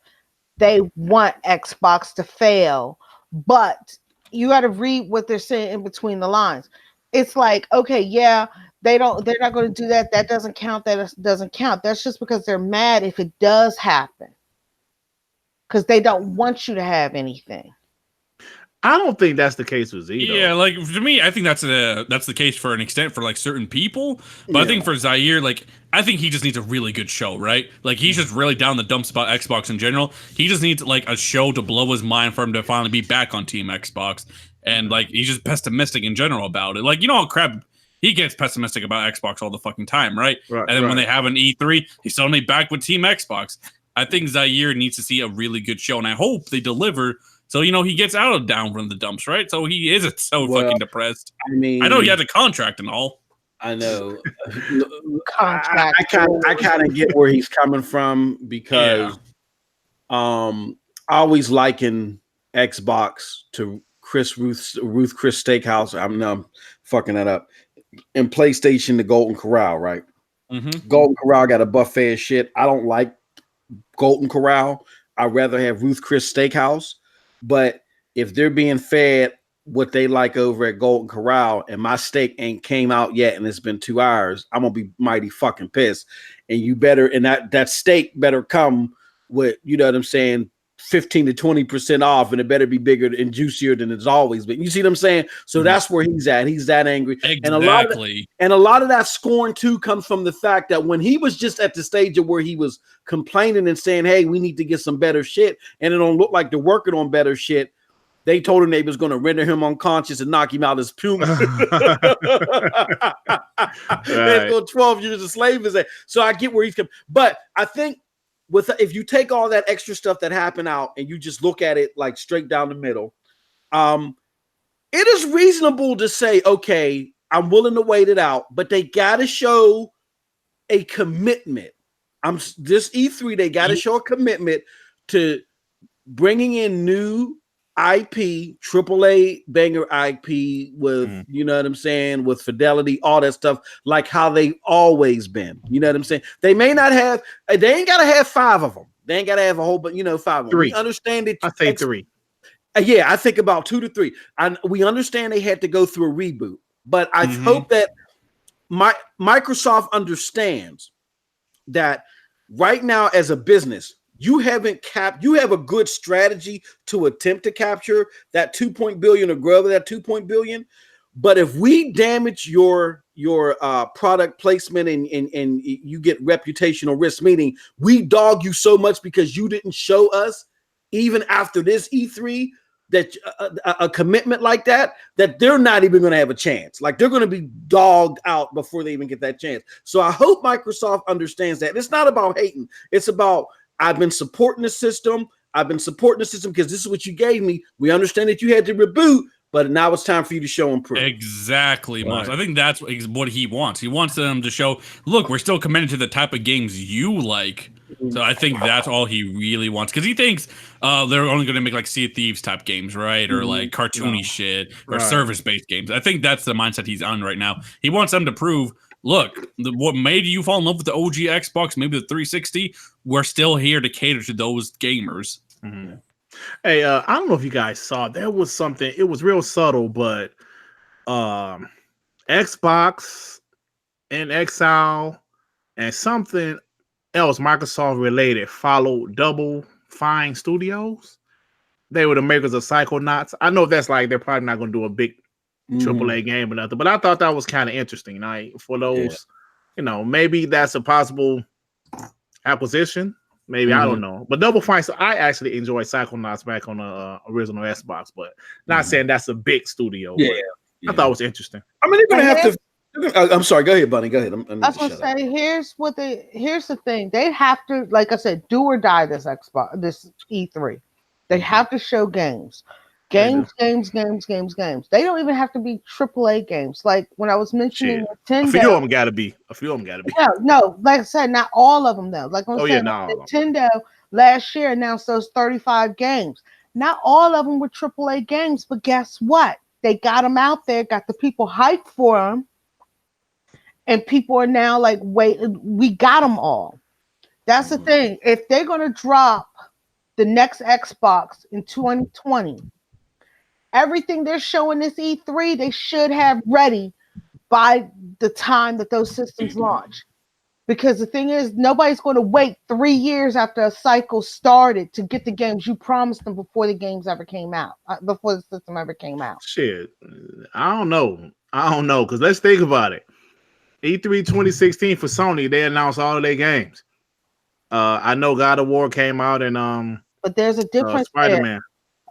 they want Xbox to fail, but you got to read what they're saying in between the lines. It's like, okay, yeah, they're not going to do that. That doesn't count. That doesn't count. That's just because they're mad if it does happen, because they don't want you to have anything. I don't think that's the case with Z. Yeah, like to me, I think that's the case for an extent for like certain people. But I think for Zaire, like I think he just needs a really good show, right? Like he's just really down the dumps about Xbox in general. He just needs like a show to blow his mind for him to finally be back on Team Xbox. And like he's just pessimistic in general about it. Like, you know how crap he gets pessimistic about Xbox all the fucking time, right? And then when they have an E3, he's suddenly back with Team Xbox. I think Zaire needs to see a really good show, and I hope they deliver. So, you know, he gets out of down from the dumps, right? So he isn't so fucking depressed. I mean, I know he had a contract and all. I know. I kind of get where he's coming from because I always liken Xbox to Ruth Chris Steakhouse. I'm fucking that up. And PlayStation to Golden Corral, right? Mm-hmm. Golden Corral got a buffet of shit. I don't like Golden Corral. I'd rather have Ruth Chris Steakhouse. But if they're being fed what they like over at Golden Corral and my steak ain't came out yet and it's been 2 hours, I'm gonna be mighty fucking pissed. And you better, and that steak better come with, you know what I'm saying, 15 to 20% off, and it better be bigger and juicier than it's always been. You see what I'm saying? So that's where he's at. He's that angry. Exactly. And a lot of that scorn too comes from the fact that when he was just at the stage of where he was complaining and saying, hey, we need to get some better shit, and it don't look like they're working on better shit, they told him they was going to render him unconscious and knock him out his puma. Right. Go 12 years a slave is that. So I get where he's coming. But I think if you take all that extra stuff that happened out and you just look at it like straight down the middle, it is reasonable to say, okay, I'm willing to wait it out, but they got to show a commitment. This E3, they got to show a commitment to bringing in new IP, AAA banger IP with, you know what I'm saying, with fidelity, all that stuff, like how they always been. You know what I'm saying? They may not have, they ain't got to have 5 of them. They ain't got to have a whole, but 5 of them. 3. We understand it. I say 3. Yeah, I think about 2 to 3. And we understand they had to go through a reboot, but I hope that Microsoft understands that right now as a business, you have a good strategy to attempt to capture that 2 billion or grow that 2 billion. But if we damage your product placement and you get reputational risk, meaning we dog you so much because you didn't show us even after this E3 that a commitment like that they're not even going to have a chance. Like they're going to be dogged out before they even get that chance. So I hope Microsoft understands that. It's not about hating. It's about, I've been supporting the system. Because this is what you gave me. We understand that you had to reboot, but now it's time for you to show and prove. Exactly, Moss. I think that's what he wants. He wants them to show, look, we're still committed to the type of games you like. So I think that's all he really wants. Because he thinks they're only going to make like Sea of Thieves type games, right? Or like cartoony shit or service-based games. I think that's the mindset he's on right now. He wants them to prove, look, what made you fall in love with the OG Xbox, maybe the 360, we're still here to cater to those gamers. Mm-hmm. Hey, I don't know if you guys saw, there was something, it was real subtle, but Xbox and Exile and something else Microsoft related followed Double Fine Studios. They were the makers of Psychonauts. I know that's like, they're probably not going to do a big AAA game or nothing, but I thought that was kind of interesting. Like for those, maybe that's a possible acquisition. Maybe I don't know. But Double Fine, so I actually enjoyed Psychonauts back on the original Xbox, but not saying that's a big studio. Yeah, I thought it was interesting. I mean, they're gonna have to. I'm sorry. Go ahead, Bunny. Go ahead. I was gonna say, here's the thing. They have to, like I said, do or die this E3. They have to show games. Games. They don't even have to be AAA games. Like when I was mentioning Nintendo. A few of them gotta be. No, like I said, not all of them though. Like I was saying, Nintendo last year announced those 35 games. Not all of them were AAA games, but guess what? They got them out there, got the people hyped for them, and people are now like, wait, we got them all. That's the thing. If they're going to drop the next Xbox in 2020, everything they're showing this E3, they should have ready by the time that those systems launch. Because the thing is, nobody's going to wait 3 years after a cycle started to get the games you promised them before the games ever came out, before the system ever came out. Shit, I don't know. Because let's think about it. E3 2016 for Sony, they announced all of their games. I know God of War came out and but there's a difference. Spider-Man.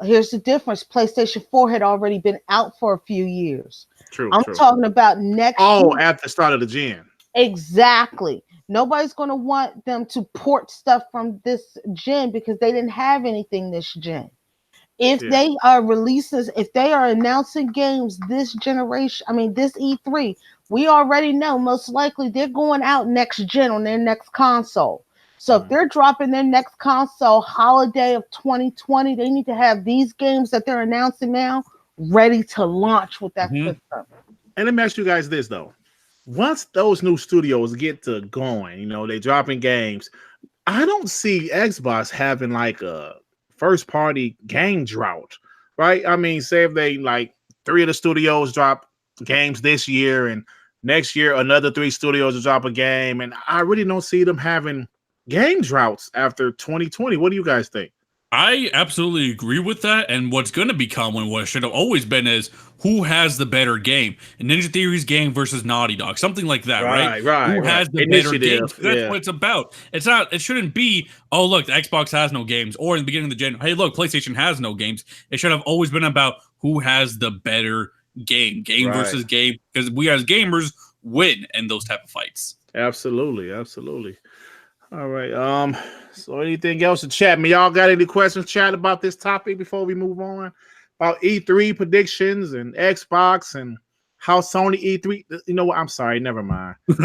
Here's the difference. PlayStation 4 had already been out for a few years. True. I'm talking about next year. At the start of the gen. Exactly. Nobody's going to want them to port stuff from this gen because they didn't have anything this gen. If they are if they are announcing games this generation, this E3, we already know most likely they're going out next gen on their next console. So if they're dropping their next console holiday of 2020, they need to have these games that they're announcing now ready to launch with that system. And let me ask you guys this, though. Once those new studios get to going, they dropping games, I don't see Xbox having like a first-party game drought, right? Say if they 3 of the studios drop games this year and next year another 3 studios will drop a game, and I really don't see them having game droughts after 2020. What do you guys think? I absolutely agree with that. And what's going to become, and what should have always been, is who has the better game? A Ninja Theory's game versus Naughty Dog, something like that, right? Who has the better games? That's what it's about. It shouldn't be, oh, look, the Xbox has no games, or in the beginning of the gen, hey, look, PlayStation has no games. It should have always been about who has the better game versus game, because we as gamers win in those type of fights. Absolutely. All right. So anything else to chat? Y'all got any questions, chat, about this topic before we move on? About E3 predictions and Xbox and how Sony E3. You know what? I'm sorry. Never mind. You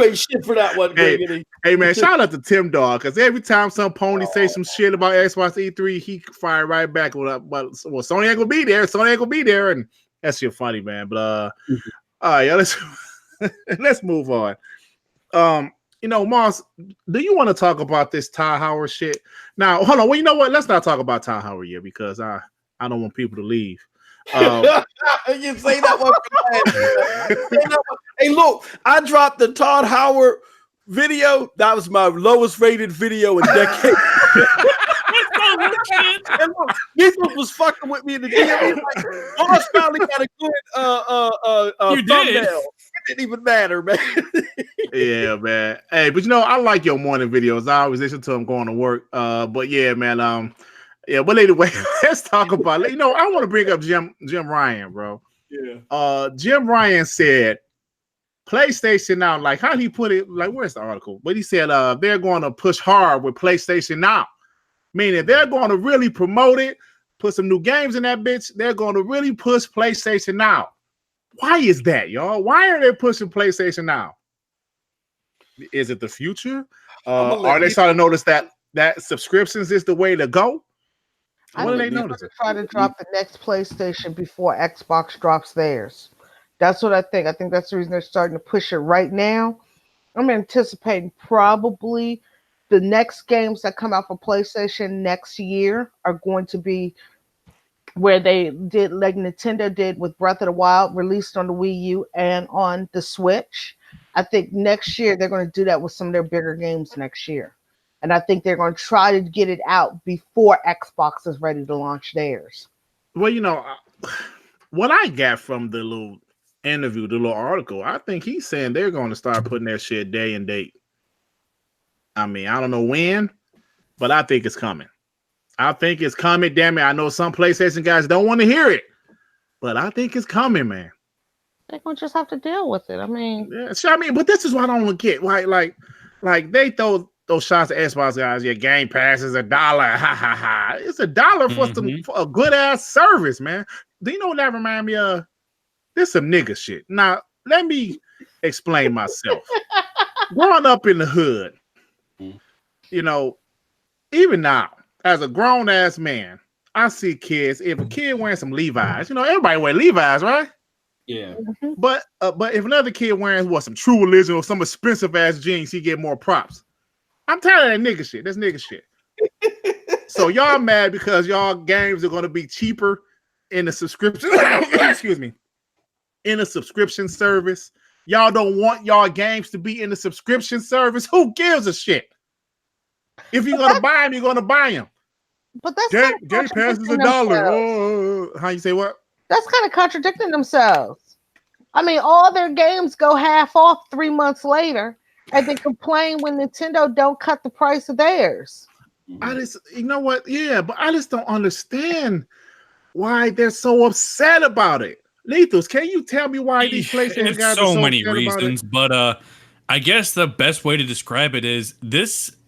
ain't shit for that one, hey man, shout out to Tim Dog, because every time some pony say some shit about Xbox E3, he fire right back with well, Sony ain't gonna be there. Sony ain't gonna be there, and that's shit funny, man. But all right, let's move on. Moss, do you want to talk about this Todd Howard shit? Now, hold on. Well, you know what? Let's not talk about Todd Howard yet, because I don't want people to leave. You say that one for that. Hey, look, I dropped the Todd Howard video. That was my lowest rated video in decades. And look, Nichols was fucking with me in the DM. Like, Moss finally got a good thumbnail. It didn't even matter, man. Yeah, man. Hey, but I like your morning videos. I always listen to them going to work. But yeah, man. But anyway, let's talk about it. I want to bring up Jim Ryan, bro. Yeah. Jim Ryan said PlayStation Now, like how he put it, like where's the article? But he said they're going to push hard with PlayStation Now. Meaning they're going to really promote it, put some new games in that bitch. They're going to really push PlayStation Now. Why is that, y'all? Why are they pushing PlayStation Now? Is it the future? Are they starting to notice that subscriptions is the way to go? What do they notice? Try to drop the next PlayStation before Xbox drops theirs. That's what I think. I think that's the reason they're starting to push it right now. I'm anticipating probably the next games that come out for PlayStation next year are going to be where they did like Nintendo did with Breath of the Wild, released on the Wii U and on the Switch. I think next year they're going to do that with some of their bigger games next year. And I think they're going to try to get it out before Xbox is ready to launch theirs. Well, what I got from the little interview, the little article, I think he's saying they're going to start putting their shit day and date. I don't know when, but I think it's coming. Damn it. I know some PlayStation guys don't want to hear it, but I think it's coming, man. They're going to just have to deal with it. But this is what I don't get. Like they throw those shots at Xbox guys. Your Game Pass is $1. Ha ha ha. It's $1 for a good ass service, man. Do you know what that remind me of? This some nigga shit. Now, let me explain myself. Growing up in the hood, even now, as a grown ass man, I see kids. If a kid wearing some Levi's, everybody wear Levi's, right? Yeah. But if another kid wearing some True Religion or some expensive ass jeans, he get more props. I'm tired of that nigga shit. That's nigga shit. So y'all mad because y'all games are gonna be cheaper in the subscription. Excuse me. In a subscription service. Y'all don't want y'all games to be in the subscription service. Who gives a shit? If you're gonna buy them, you're gonna buy them. But that's Game Pass is $1. Oh, how you say what? That's kind of contradicting themselves. I mean, all their games go half off 3 months later, and they complain when Nintendo don't cut the price of theirs. I just, Yeah, but I just don't understand why they're so upset about it. Lethals, can you tell me why these PlayStation guys are so many reasons, but I guess the best way to describe it is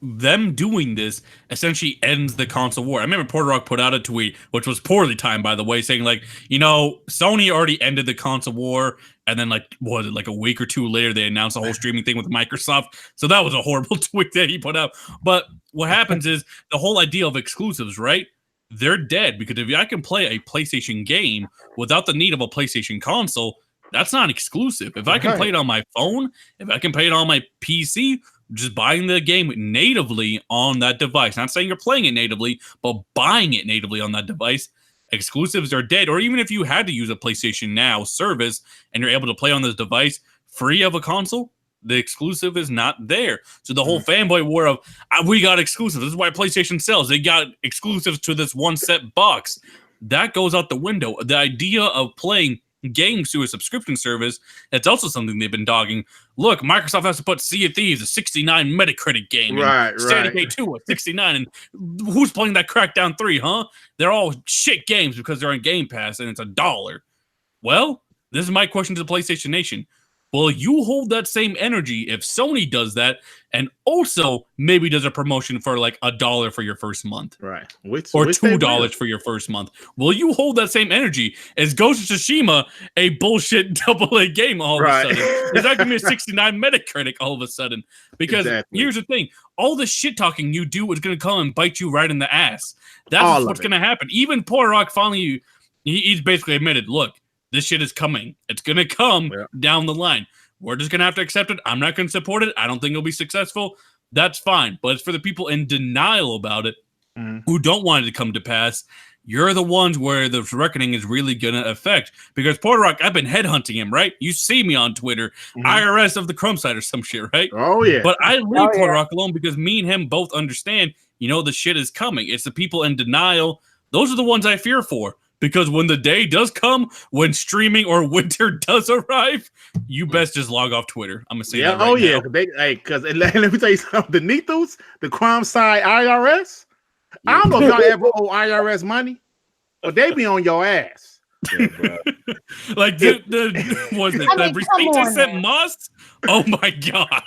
them doing this essentially ends the console war. I remember Porter Rock put out a tweet, which was poorly timed, by the way, saying Sony already ended the console war, and then a week or two later they announced a whole streaming thing with Microsoft. So that was a horrible tweet that he put out. But what happens is the whole idea of exclusives, right? They're dead, because if I can play a PlayStation game without the need of a PlayStation console, that's not exclusive. If I can play it on my phone, if I can play it on my PC, just buying the game natively on that device. Not saying you're playing it natively, but buying it natively on that device, exclusives are dead. Or even if you had to use a PlayStation Now service and you're able to play on this device free of a console, the exclusive is not there. So the whole fanboy war of, we got exclusives. This is why PlayStation sells. They got exclusives to this one set box. That goes out the window. The idea of playing games through a subscription service, that's also something they've been dogging. Look, Microsoft has to put Sea of Thieves, a 69 Metacritic game, and Static A2, a 69, and who's playing that Crackdown 3, huh? They're all shit games because they're on Game Pass and it's $1. Well, this is my question to the PlayStation Nation. Will you hold that same energy if Sony does that and also maybe does a promotion for $1 for your first month? Right. Or $2 for your first month. Will you hold that same energy as Ghost of Tsushima, a bullshit AA game all of a sudden? Is that going to be a 69 Metacritic all of a sudden? Because here's the thing. All the shit talking you do is going to come and bite you right in the ass. That's what's going to happen. Even Poor Rock finally, he's basically admitted, look, this shit is coming. It's going to come down the line. We're just going to have to accept it. I'm not going to support it. I don't think it'll be successful. That's fine. But it's for the people in denial about it who don't want it to come to pass. You're the ones where the reckoning is really going to affect. Because Porter Rock, I've been headhunting him, right? You see me on Twitter. IRS of the crumb side or some shit, right? Oh, yeah. But I leave Porter Rock alone because me and him both understand, the shit is coming. It's the people in denial. Those are the ones I fear for. Because when the day does come, when streaming or winter does arrive, you best just log off Twitter. I'm gonna say that right now. Because let me tell you something. The Nethos, the crime side IRS. I don't know if y'all ever owe IRS money, but they be on your ass. Yeah, bro. The receipts I sent must? Oh my god.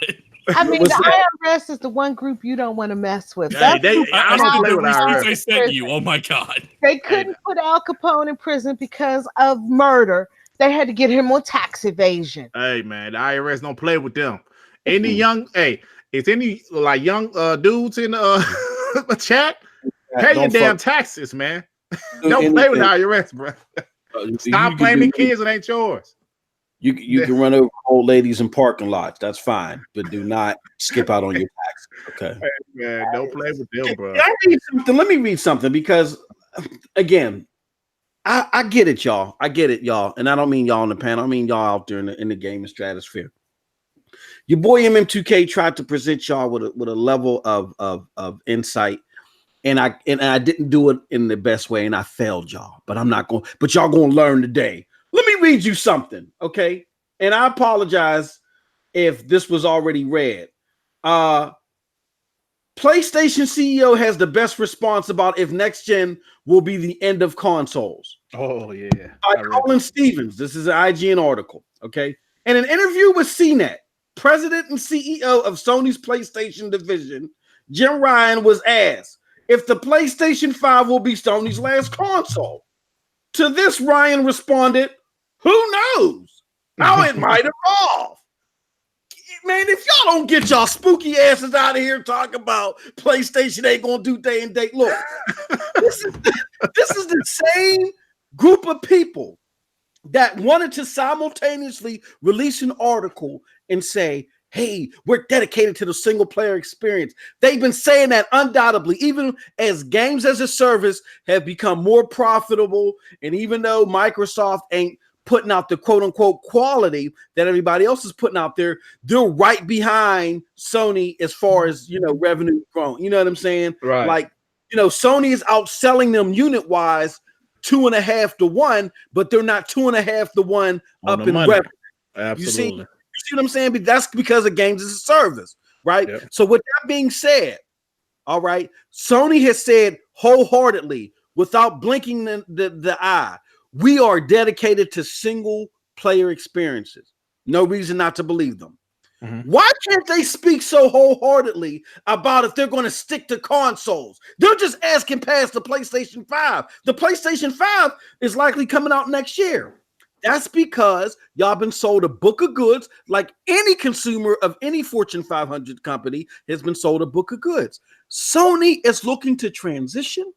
I mean, the IRS is the one group you don't want to mess with. I don't play with IRS. I sent you. Oh my god. They couldn't put Al Capone in prison because of murder. They had to get him on tax evasion. Hey man, the IRS don't play with them. Any young, is any young dudes in the chat? Pay your damn taxes, man. Don't play with the IRS, bro. Stop blaming kids. It ain't yours. You can run over old ladies in parking lots. That's fine, but do not skip out on your taxes. Okay. Hey, man, don't play with them, bro. Let me read something because, again, I get it, y'all. I get it, y'all, and I don't mean y'all on the panel. I mean y'all out there in the gaming stratosphere. Your boy MM2K tried to present y'all with a level of insight, and I didn't do it in the best way, and I failed y'all. But I'm not going. But y'all gonna learn today. Let me read you something, okay? And I apologize if this was already read. PlayStation CEO has the best response about if next gen will be the end of consoles. Oh, yeah. By Colin Stevens. This is an IGN article, okay? In an interview with CNET, president and CEO of Sony's PlayStation division, Jim Ryan, was asked if the PlayStation 5 will be Sony's last console. To this, Ryan responded, "Who knows? How it might evolve." man, if y'all don't get y'all spooky asses out of here talking about PlayStation ain't gonna do day and date. Look, this is the same group of people that wanted to simultaneously release an article and say, hey, we're dedicated to the single player experience. They've been saying that undoubtedly, even as games as a service have become more profitable. And even though Microsoft ain't putting out the quote unquote quality that everybody else is putting out there, they're right behind Sony as far as, revenue growing. You know what I'm saying? Right. Like, Sony is outselling them unit wise 2.5 to 1, but they're not 2.5 to 1 up in revenue. Absolutely. You see what I'm saying? But that's because of games as a service, right? Yep. So with that being said, all right, Sony has said wholeheartedly, without blinking the eye, we are dedicated to single player experiences. No reason not to believe them. Mm-hmm. Why can't they speak so wholeheartedly about if they're going to stick to consoles? They're just asking past the PlayStation 5. The PlayStation 5 is likely coming out next year. That's because y'all been sold a book of goods, like any consumer of any Fortune 500 company has been sold a book of goods. Sony is looking to transition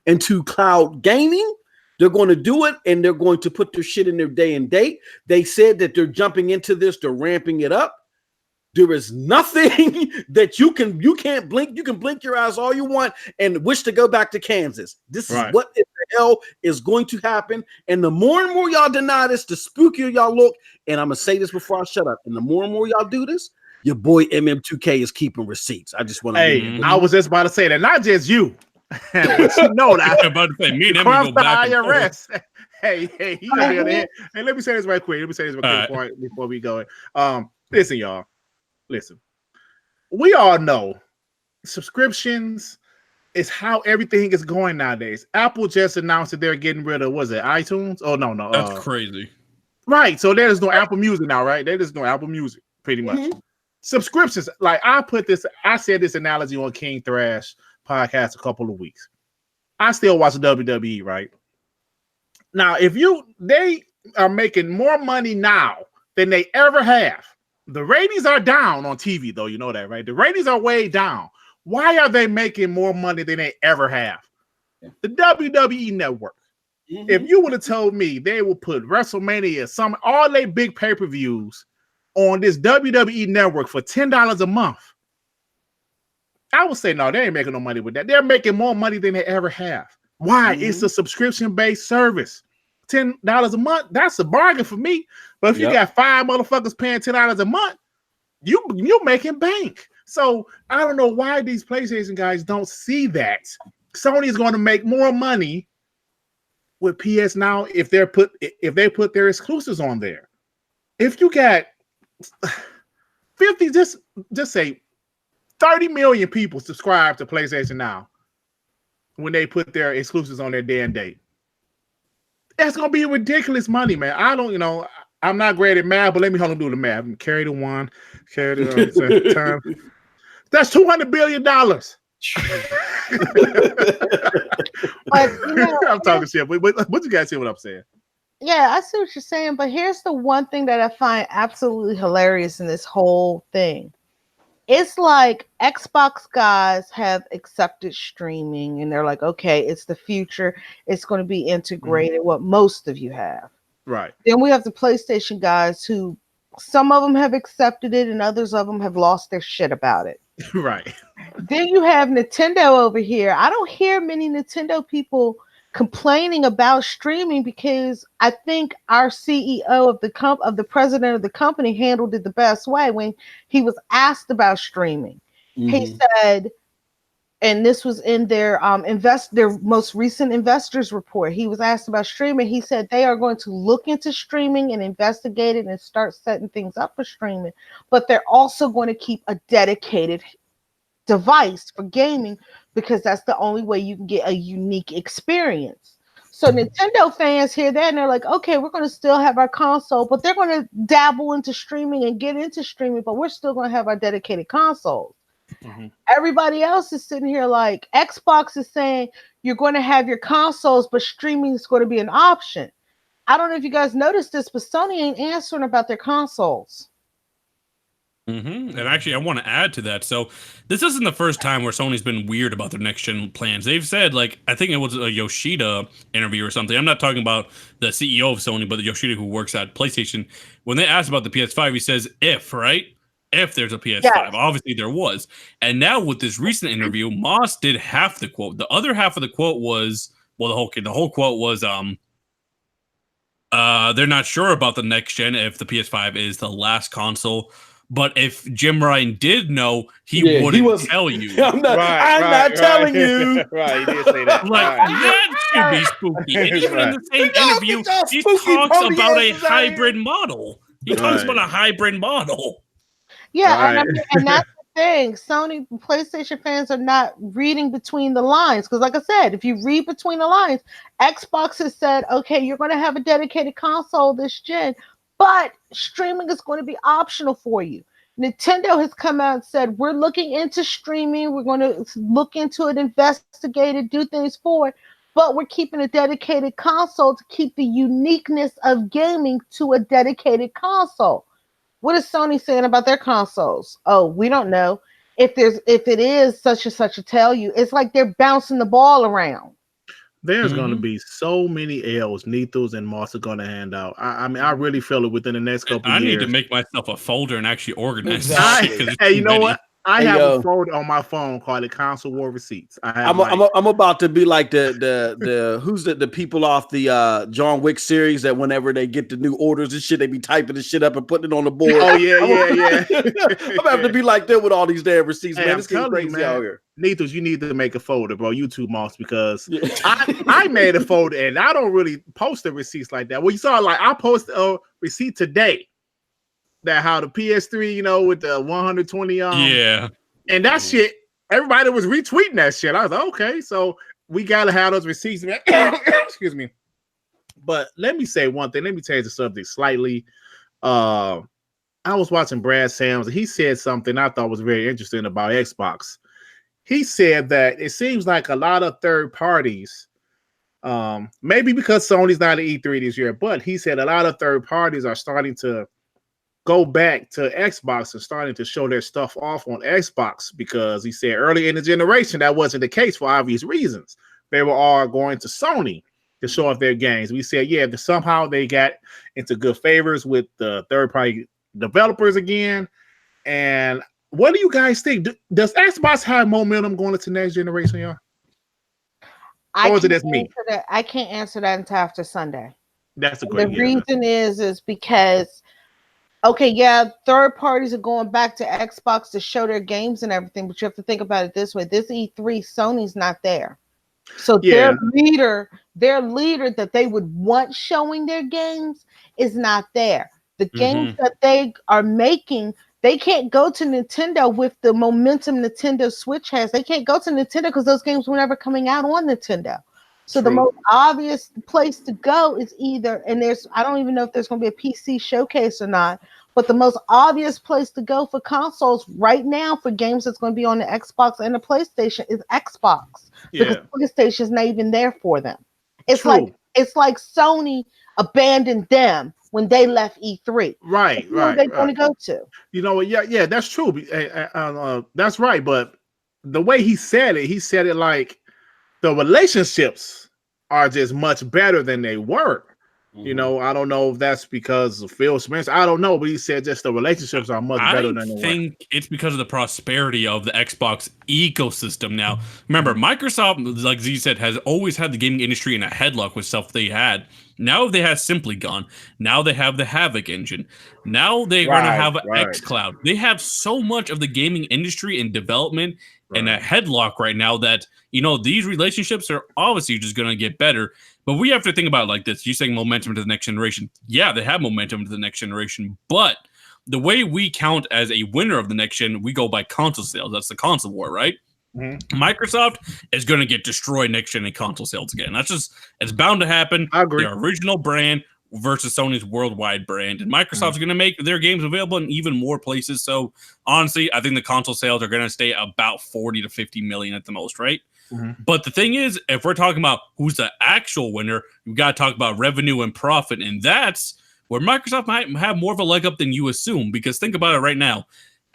into cloud gaming. They're going to do it, and they're going to put their shit in their day and date. They said that they're jumping into this. They're ramping it up. There is nothing that you can't blink. You can blink your eyes all you want and wish to go back to Kansas. This is what the hell is going to happen. And the more and more y'all deny this, the spookier y'all look. And I'm going to say this before I shut up. And the more and more y'all do this, your boy MM2K is keeping receipts. I just want to. Hey, I was just about to say that. Not just you. But you know that. I'm about to say, me and him go back and forth. Hey, he gonna be on the head. Hey, let me say this right quick. Before we go. Listen, y'all. Listen, we all know subscriptions is how everything is going nowadays. Apple just announced that they're getting rid of, was it iTunes? Oh, no. That's crazy. Right. So there's no Apple Music now, right? There's no Apple Music, pretty much. Mm-hmm. Subscriptions, like I said this analogy on King Thrash podcast a couple of weeks. I still watch WWE, right? Now, they are making more money now than they ever have. The ratings are down on TV, though. You know that, right? The ratings are way down. Why are they making more money than they ever have? The WWE network. Mm-hmm. If you would have told me they will put WrestleMania, all their big pay-per-views on this WWE network for $10 a month, I would say, no, they ain't making no money with that. They're making more money than they ever have. Why? Mm-hmm. It's a subscription-based service. $10 a month, that's a bargain for me. But if you got 5 motherfuckers paying $10 a month, you're making bank. So I don't know why these PlayStation guys don't see that. Sony is going to make more money with PS Now if they put their exclusives on there. If you got 50, just say 30 million people subscribe to PlayStation Now when they put their exclusives on their day and date. That's gonna be ridiculous money, man. I'm not great at math, but let me help them do the math. Carry the one, carry the time. That's $200 billion. But, I'm talking shit. But what you guys see what I'm saying? Yeah, I see what you're saying. But here's the one thing that I find absolutely hilarious in this whole thing. It's like Xbox guys have accepted streaming and they're like, okay, it's the future. It's going to be integrated, what most of you have. Right. Then we have the PlayStation guys who some of them have accepted it and others of them have lost their shit about it. Right. Then you have Nintendo over here. I don't hear many Nintendo people complaining about streaming because I think our CEO of the president of the company handled it the best way when he was asked about streaming. Mm-hmm. He said, and this was in their their most recent investors report. He was asked about streaming. He said they are going to look into streaming and investigate it and start setting things up for streaming, but they're also going to keep a dedicated device for gaming because that's the only way you can get a unique experience. So Nintendo fans hear that and they're like, okay, we're going to still have our console, but they're going to dabble into streaming and get into streaming, but we're still going to have our dedicated consoles. Mm-hmm. Everybody else is sitting here like Xbox is saying you're going to have your consoles, but streaming is going to be an option. I don't know if you guys noticed this, but Sony ain't answering about their consoles. And actually, I want to add to that. So, this isn't the first time where Sony's been weird about their next gen plans. They've said, like, I think it was a Yoshida interview or something. I'm not talking about the CEO of Sony, but the Yoshida who works at PlayStation. When they asked about the PS5, he says, if, right? If there's a PS5. Yes. Obviously, there was. And now with this recent interview, Moss did half the quote. The other half of the quote was, well, the whole quote was, they're not sure about the next gen if the PS5 is the last console. But if Jim Ryan did know, he wouldn't tell you. I'm not telling you. Right, he did say that. Like, that should be spooky. And even in the same interview, he talks about a hybrid model. He talks about a hybrid model. Yeah, and that's the thing. Sony PlayStation fans are not reading between the lines. Because like I said, if you read between the lines, Xbox has said, okay, you're going to have a dedicated console this gen, but streaming is going to be optional for you. Nintendo has come out and said, we're looking into streaming. We're going to look into it, investigate it, do things for it. But we're keeping a dedicated console to keep the uniqueness of gaming to a dedicated console. What is Sony saying about their consoles? Oh, we don't know. If it is such and such a tell you, it's like they're bouncing the ball around. There's going to be so many L's Nethos and Moss are going to hand out. I mean, I really feel it within the next couple of years. I need to make myself a folder and actually organize Hey, you know what? I have a folder on my phone called the Console War Receipts. I'm about to be like the who's the people off the John Wick series that whenever they get the new orders and shit, they be typing the shit up and putting it on the board. Oh yeah. I'm gonna have to be like that with all these damn receipts, man. It's getting crazy out here. Nethos, you need to make a folder, bro. You too, Moss, because I made a folder and I don't really post the receipts like that. Well, you saw like I posted a receipt today. That how the PS3, you know, with the 120 and that shit, everybody was retweeting that shit. I was like, okay, so we gotta have those receipts, man. Excuse me. But let me say one thing. Let me change the subject slightly. I was watching Brad Sams, and he said something I thought was very interesting about Xbox. He said that it seems like a lot of third parties, maybe because Sony's not at E3 this year, but he said a lot of third parties are starting to go back to Xbox and starting to show their stuff off on Xbox, because he said early in the generation that wasn't the case for obvious reasons. They were all going to Sony to show off their games. We said, yeah, somehow they got into good favors with the third-party developers again. And what do you guys think? Does Xbox have momentum going into next generation, y'all? Or is it just me? I can't answer that until after Sunday. That's a great The reason is because okay, yeah, third parties are going back to Xbox to show their games and everything, but you have to think about it this way. This E3, Sony's not there. So their leader that they would want showing their games is not there. The games that they are making, they can't go to Nintendo with the momentum Nintendo Switch has. They can't go to Nintendo because those games were never coming out on Nintendo. So the most obvious place to go is either, and I don't even know if there's going to be a PC showcase or not, but the most obvious place to go for consoles right now for games that's going to be on the Xbox and the PlayStation is Xbox, because PlayStation is not even there for them. It's like Sony abandoned them when they left E3. Right. Where they're going to go to? You know what? Yeah, that's true. That's right. But the way he said it like the relationships are just much better than they were. You know, I don't know if that's because of Phil Spencer. I don't know, but he said just the relationships are much better than they were. I think it's because of the prosperity of the Xbox ecosystem now. Remember, Microsoft, like Z said, has always had the gaming industry in a headlock with stuff they had. Now they have Simply Gone. Now they have the Havoc engine. Now they're going to have xCloud. They have so much of the gaming industry in development and a headlock right now that, you know, these relationships are obviously just going to get better. But we have to think about it like this. You're saying momentum to the next generation. Yeah, they have momentum to the next generation. But the way we count as a winner of the next gen, we go by console sales. That's the console war, right? Microsoft is going to get destroyed next gen in console sales again. That's just, it's bound to happen. I agree. Their original brand versus Sony's worldwide brand. And Microsoft's going to make their games available in even more places. So honestly, I think the console sales are going to stay about 40 to 50 million at the most, right? But the thing is, if we're talking about who's the actual winner, we've got to talk about revenue and profit. And that's where Microsoft might have more of a leg up than you assume. Because think about it right now.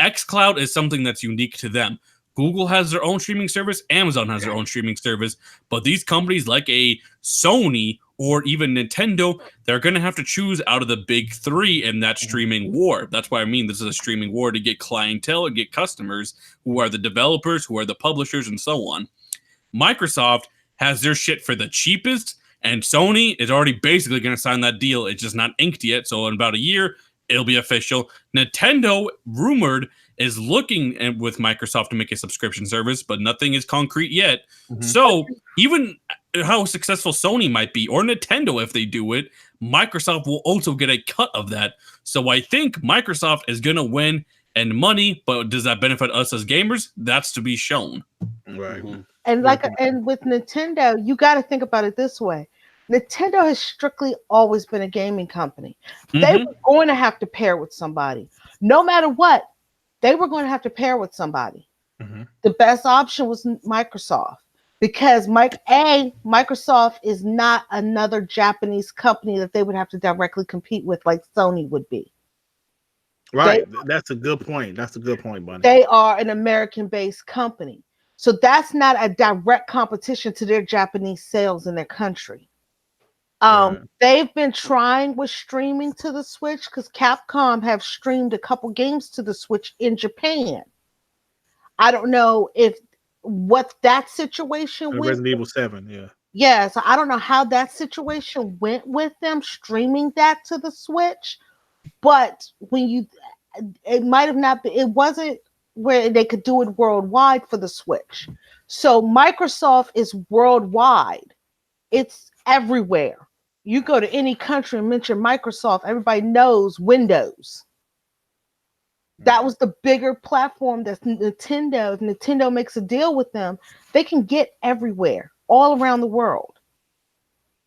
xCloud is something that's unique to them. Google has their own streaming service. Amazon has their own streaming service. But these companies like a Sony or even Nintendo, they're going to have to choose out of the big three in that streaming war. That's why I mean this is a streaming war to get clientele and get customers who are the developers, who are the publishers, and so on. Microsoft has their shit for the cheapest, and Sony is already basically going to sign that deal. It's just not inked yet. So in about a year, it'll be official. Nintendo, rumored, is looking with Microsoft to make a subscription service, but nothing is concrete yet. So even how successful Sony might be, or Nintendo if they do it, Microsoft will also get a cut of that. So I think Microsoft is going to win and money, but does that benefit us as gamers? That's to be shown. Right. And and with Nintendo, you got to think about it this way. Nintendo has strictly always been a gaming company. They were going to have to pair with somebody. No matter what, they were going to have to pair with somebody. The best option was Microsoft because Microsoft is not another Japanese company that they would have to directly compete with like Sony would be. Right. That's a good point. That's a good point, Bunny. They are an American-based company. So that's not a direct competition to their Japanese sales in their country. They've been trying with streaming to the Switch because Capcom have streamed a couple games to the Switch in Japan. I don't know what that situation went. Resident Evil 7, yeah. Yeah, so I don't know how that situation went with them streaming that to the Switch, but it might have not been. It wasn't where they could do it worldwide for the Switch. So Microsoft is worldwide. It's everywhere. You go to any country and mention Microsoft, everybody knows Windows. That was the bigger platform that's Nintendo. If Nintendo makes a deal with them, they can get everywhere, all around the world.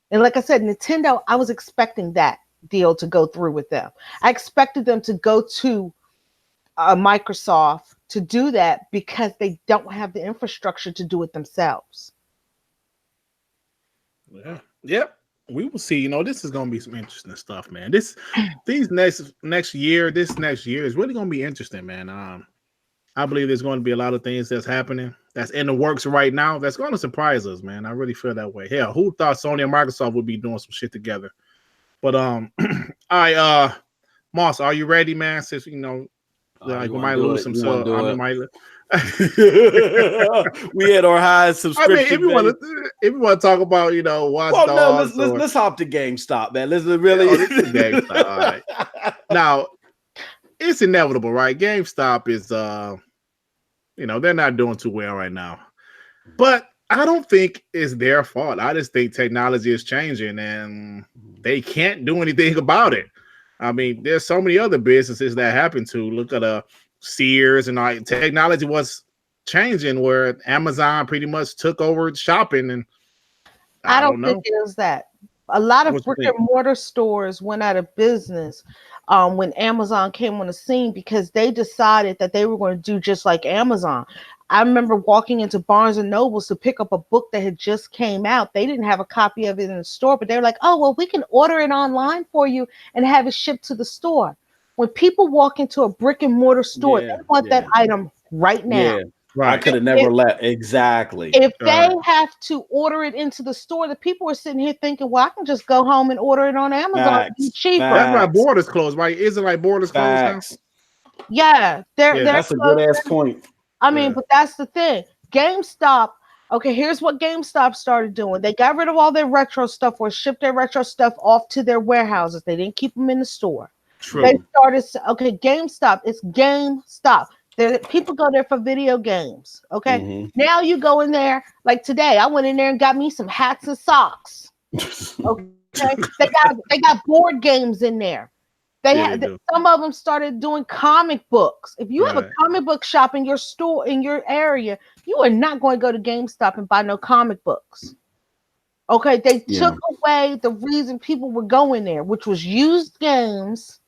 And like I said, Nintendo, I was expecting that deal to go through with them. I expected them to go to Microsoft to do that because they don't have the infrastructure to do it themselves. Yeah. Yep. We will see. This is going to be some interesting stuff, man. This next year is really going to be interesting, man. I believe there's going to be a lot of things that's happening that's in the works right now that's going to surprise us, man. I really feel that way. Hell, who thought Sony and Microsoft would be doing some shit together? But Moss, are you ready, man? Since we might lose some subs. We had our highest subscription. I mean, if you want to talk about, Watchdogs. Let's hop to GameStop, man. Let's really. This is GameStop. All right. Now, it's inevitable, right? GameStop is, they're not doing too well right now, but I don't think it's their fault. I just think technology is changing, and they can't do anything about it. I mean, there's so many other businesses that happen to. Look at Sears and all. Technology was changing where Amazon pretty much took over shopping, and I don't know. think it was that. A lot of brick and mortar stores went out of business when Amazon came on the scene because they decided that they were going to do just like Amazon. I remember walking into Barnes and Nobles to pick up a book that had just came out. They didn't have a copy of it in the store, but they were like, oh, well, we can order it online for you and have it shipped to the store. When people walk into a brick and mortar store, they want that item right now. Yeah. Right. I could have never let exactly. If they have to order it into the store, the people are sitting here thinking, well, I can just go home and order it on Amazon. It's cheaper. That's why Borders closed, right? Isn't like Borders closed now? Yeah, that's a good ass point. I mean, but that's the thing. GameStop. Okay, here's what GameStop started doing. They got rid of all their retro stuff or shipped their retro stuff off to their warehouses. They didn't keep them in the store. True. They started, GameStop. It's GameStop. People go there for video games. Okay. Now you go in there, like today, I went in there and got me some hats and socks. Okay. they got board games in there. Some of them started doing comic books. If you have a comic book shop in your store, in your area, you are not going to go to GameStop and buy no comic books. Okay. They took away the reason people were going there, which was used games.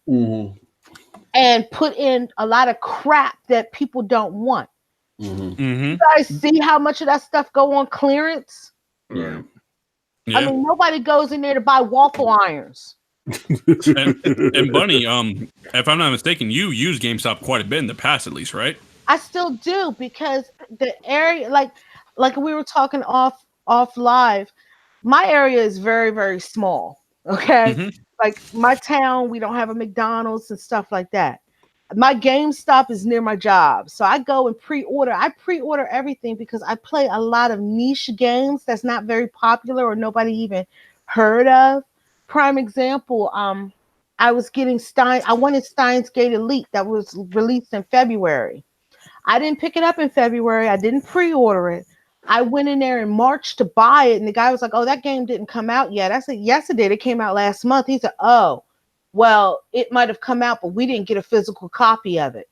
And put in a lot of crap that people don't want. You guys see how much of that stuff go on clearance? Yeah. I mean, nobody goes in there to buy waffle irons. And Bunny, if I'm not mistaken, you use GameStop quite a bit in the past, at least, right? I still do because the area, like we were talking off live, my area is very, very small. Okay. Mm-hmm. Like my town, we don't have a McDonald's and stuff like that. My GameStop is near my job. So I go and pre-order. I pre-order everything because I play a lot of niche games that's not very popular or nobody even heard of. Prime example, I was getting I wanted Steins Gate Elite that was released in February. I didn't pick it up in February. I didn't pre-order it. I went in there in March to buy it, and the guy was like, "Oh, that game didn't come out yet." I said, "Yes, it did. It came out last month." He said, "Oh, well, it might have come out, but we didn't get a physical copy of it."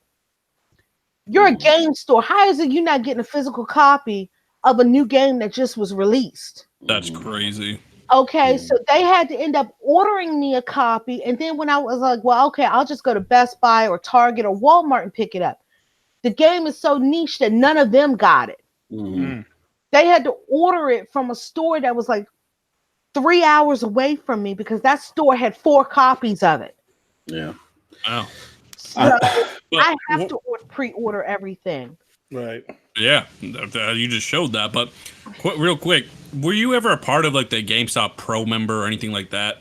You're a game store. How is it you're not getting a physical copy of a new game that just was released? That's crazy. Okay, so they had to end up ordering me a copy, and then when I was like, "Well, okay, I'll just go to Best Buy or Target or Walmart and pick it up." The game is so niche that none of them got it. Mm-hmm. They had to order it from a store that was like 3 hours away from me because that store had 4 copies of it. Yeah. Wow. So I have to pre-order everything. Right. Yeah, you just showed that. But real quick, were you ever a part of like the GameStop Pro member or anything like that?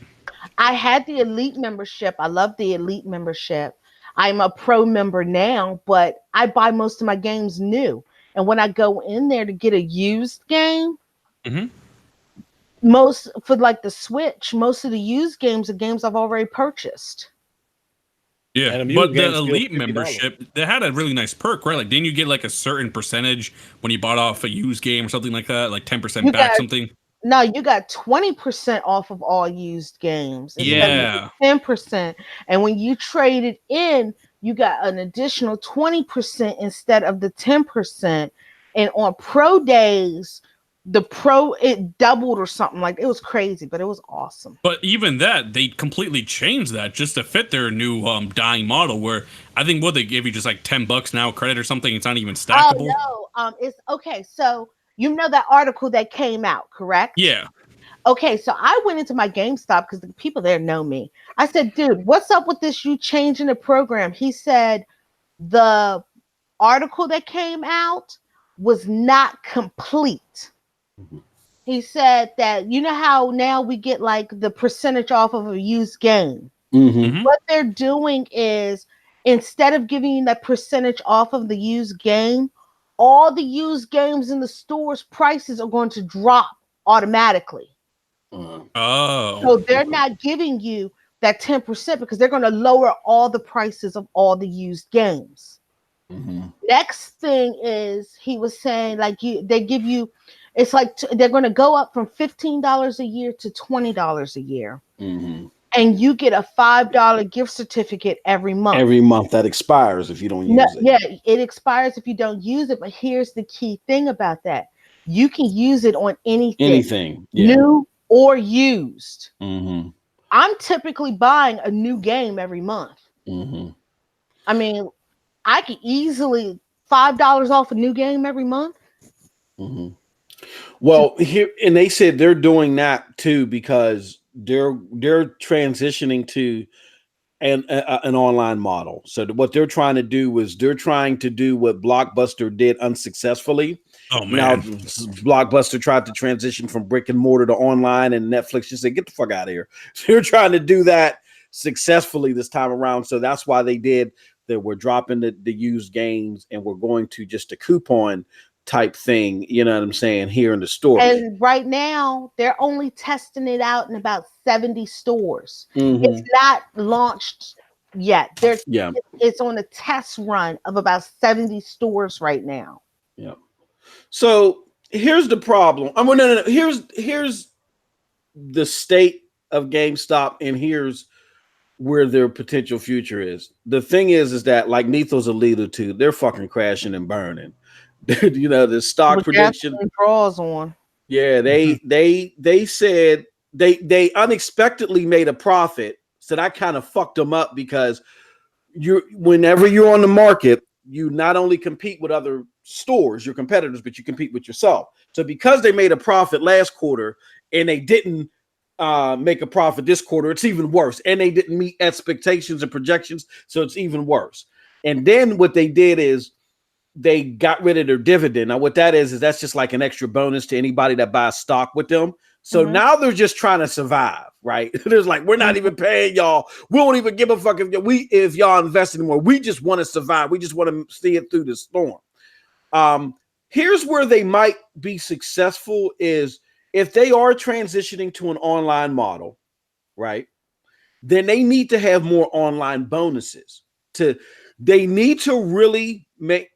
I had the Elite membership. I love the Elite membership. I'm a Pro member now, but I buy most of my games new. And when I go in there to get a used game, most for like the Switch, most of the used games are games I've already purchased. Yeah, but the Elite membership, they had a really nice perk, right? Like, didn't you get like a certain percentage when you bought off a used game or something like that? Like 10% back something? No, you got 20% off of all used games. Yeah. 10%. And when you trade it in, you got an additional 20% instead of the 10%. And on Pro days, it doubled or something. Like, it was crazy, but it was awesome. But even that, they completely changed that just to fit their new dying model, where I think what they give you just like $10 now credit or something. It's not even stackable. Oh no, it's okay. So you know that article that came out, correct? Yeah. Okay, so I went into my GameStop because the people there know me. I said, "Dude, what's up with this? You changing the program?" He said the article that came out was not complete. He said that, you know how now we get like the percentage off of a used game. What they're doing is, instead of giving you that percentage off of the used game, all the used games in the store's prices are going to drop automatically. Oh. So they're not giving you that 10% because they're going to lower all the prices of all the used games. Next thing is, he was saying, like, they give you, it's like they're going to go up from $15 a year to $20 a year. And you get a $5 gift certificate every month. Every month that expires if you don't use it. Yeah, it expires if you don't use it. But here's the key thing about that. You can use it on anything. New or used. I'm typically buying a new game every month. I mean, I could easily $5 off a new game every month. Well, here, and they said they're doing that too because they're transitioning to an online model. So what they're trying to do is they're trying to do what Blockbuster did unsuccessfully. Oh man! Now Blockbuster tried to transition from brick and mortar to online, and Netflix just said, "Get the fuck out of here." So they're trying to do that successfully this time around. So that's why they did that. We're dropping the used games, and we're going to just a coupon type thing. You know what I'm saying? Here in the store. And right now, they're only testing it out in about 70 stores. It's not launched yet. It's on a test run of about 70 stores right now. Yeah. So here's the problem. No. Here's the state of GameStop, and here's where their potential future is. The thing is that, like Nethos alluded to, they're fucking crashing and burning. You know, the stock prediction draws on. Yeah, they said they unexpectedly made a profit. So that kind of fucked them up because whenever you're on the market, you not only compete with other stores, your competitors, but you compete with yourself. So because they made a profit last quarter and they didn't make a profit this quarter. It's even worse. And they didn't meet expectations and projections, so it's even worse. And then what they did is they got rid of their dividend. Now, what that is that's just like an extra bonus to anybody that buys stock with them. So now they're just trying to survive, right? There's like, we're not even paying y'all. We won't even give a fuck if y'all invest anymore. We just want to survive. We just want to see it through the storm. Here's where they might be successful is if they are transitioning to an online model, right? Then they need to have more online bonuses. They need to really make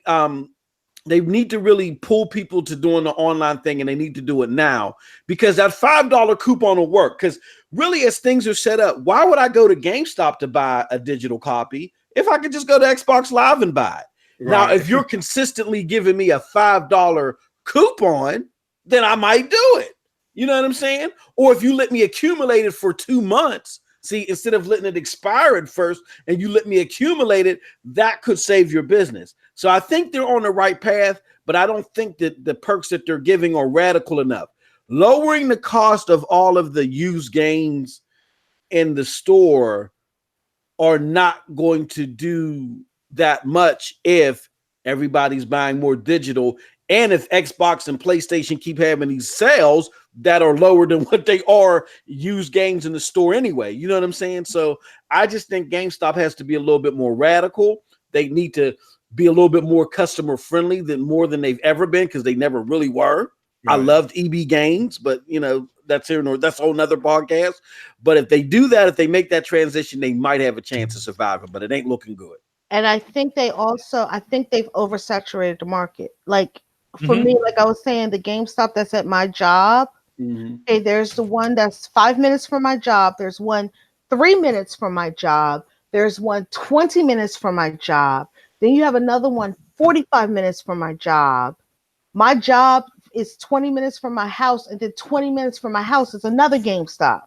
they need to really pull people to doing the online thing, and they need to do it now because that $5 coupon will work. Because really, as things are set up, why would I go to GameStop to buy a digital copy if I could just go to Xbox Live and buy it? Right. Now, if you're consistently giving me a $5 coupon, then I might do it. You know what I'm saying? Or if you let me accumulate it for 2 months, see, instead of letting it expire at first and you let me accumulate it, that could save your business. So I think they're on the right path, but I don't think that the perks that they're giving are radical enough. Lowering the cost of all of the used games in the store are not going to do that much if everybody's buying more digital and if Xbox and PlayStation keep having these sales that are lower than what they are used games in the store anyway. You know what I'm saying? So I just think GameStop has to be a little bit more radical. They need to be a little bit more customer friendly than they've ever been because they never really were. Right. I loved EB Games, but that's a whole nother podcast. But if they do that, if they make that transition, they might have a chance of surviving, but it ain't looking good. And I think they've oversaturated the market. Like for me, like I was saying, the GameStop that's at my job, okay, there's the one that's 5 minutes from my job. There's one 3 minutes from my job. There's one 20 minutes from my job. Then you have another one 45 minutes from my job. My job is 20 minutes from my house, and then 20 minutes from my house is another GameStop.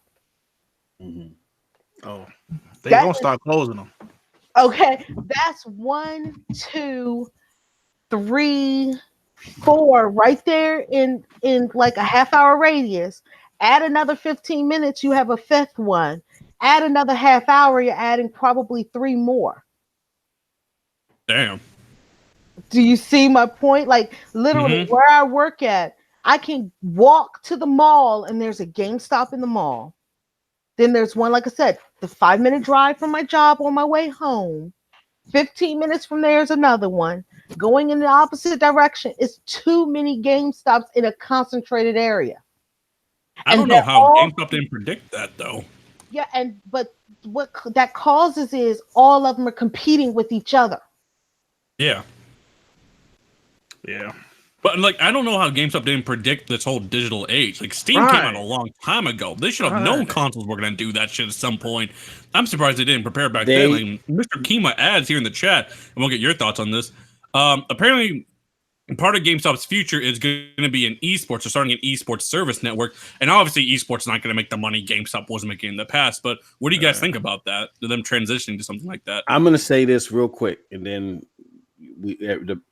Oh, they're going to start closing them. Okay, that's 1, 2, 3, 4 right there in like a half-hour radius. Add another 15 minutes, you have a fifth one. Add another half hour, you're adding probably 3 more. Damn. Do you see my point? Like literally where I work at, I can walk to the mall and there's a GameStop in the mall. Then there's one, like I said, the 5-minute drive from my job on my way home. 15 minutes from there is another one. Going in the opposite direction. It's too many GameStops in a concentrated area. I don't know how GameStop didn't predict that though. Yeah, but what that causes is all of them are competing with each other. Yeah. Yeah. But like, I don't know how GameStop didn't predict this whole digital age. Like, Steam came out a long time ago. They should have known consoles were going to do that shit at some point. I'm surprised they didn't prepare back then. Like, Mr. Kima adds here in the chat, and we'll get your thoughts on this. Apparently, part of GameStop's future is going to be an esports, or starting an esports service network. And obviously, esports is not going to make the money GameStop wasn't making in the past. But what do you guys think about that? Them transitioning to something like that? I'm going to say this real quick, and then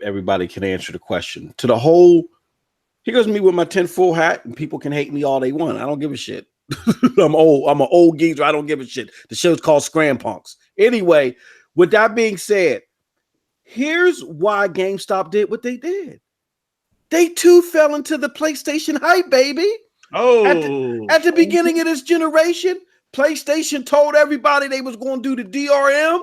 everybody can answer the question. To the whole, here goes me with my tinfoil hat, and people can hate me all they want. I don't give a shit. I'm old. I'm an old geezer. I don't give a shit. The show's called Scrampunks. Anyway, with that being said, here's why GameStop did what they did. They too fell into the PlayStation hype, baby. Oh, at the beginning of this generation, PlayStation told everybody they was going to do the DRM.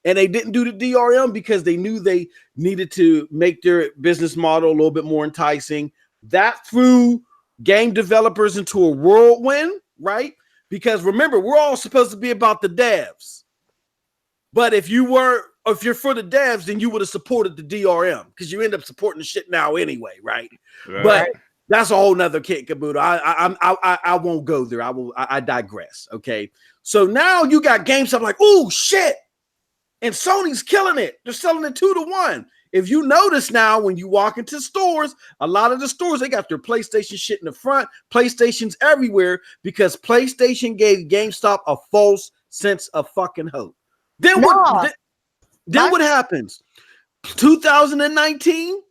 And they didn't do the DRM because they knew they needed to make their business model a little bit more enticing. That threw game developers into a whirlwind, right? Because remember, we're all supposed to be about the devs. But if you're for the devs, then you would have supported the DRM because you end up supporting the shit now anyway, right? But that's a whole nother kit caboodle. I won't go there. I digress. Okay. So now you got GameStop like, oh shit. And Sony's killing it. They're selling it 2-1. If you notice now, when you walk into stores, a lot of the stores, they got their PlayStation shit in the front. PlayStation's everywhere because PlayStation gave GameStop a false sense of fucking hope. Then what happens? 2019,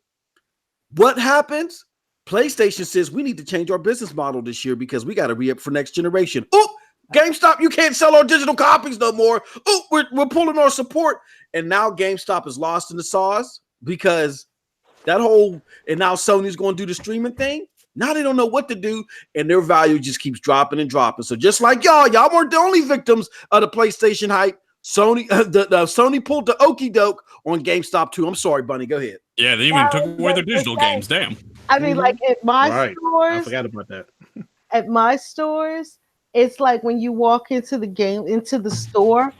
what happens? PlayStation says we need to change our business model this year because we got to re-up for next generation. Oh, GameStop, you can't sell our digital copies no more. Oh, we're pulling our support. And now GameStop is lost in the sauce because that whole, and now Sony's going to do the streaming thing. Now they don't know what to do, and their value just keeps dropping and dropping. So just like y'all weren't the only victims of the PlayStation hype. Sony, Sony pulled the okie doke on GameStop too. I'm sorry, Bunny. Go ahead. Yeah, they even took away their digital games. Damn. I mean, like at my stores, I forgot about that. At my stores, it's like when you walk into the store,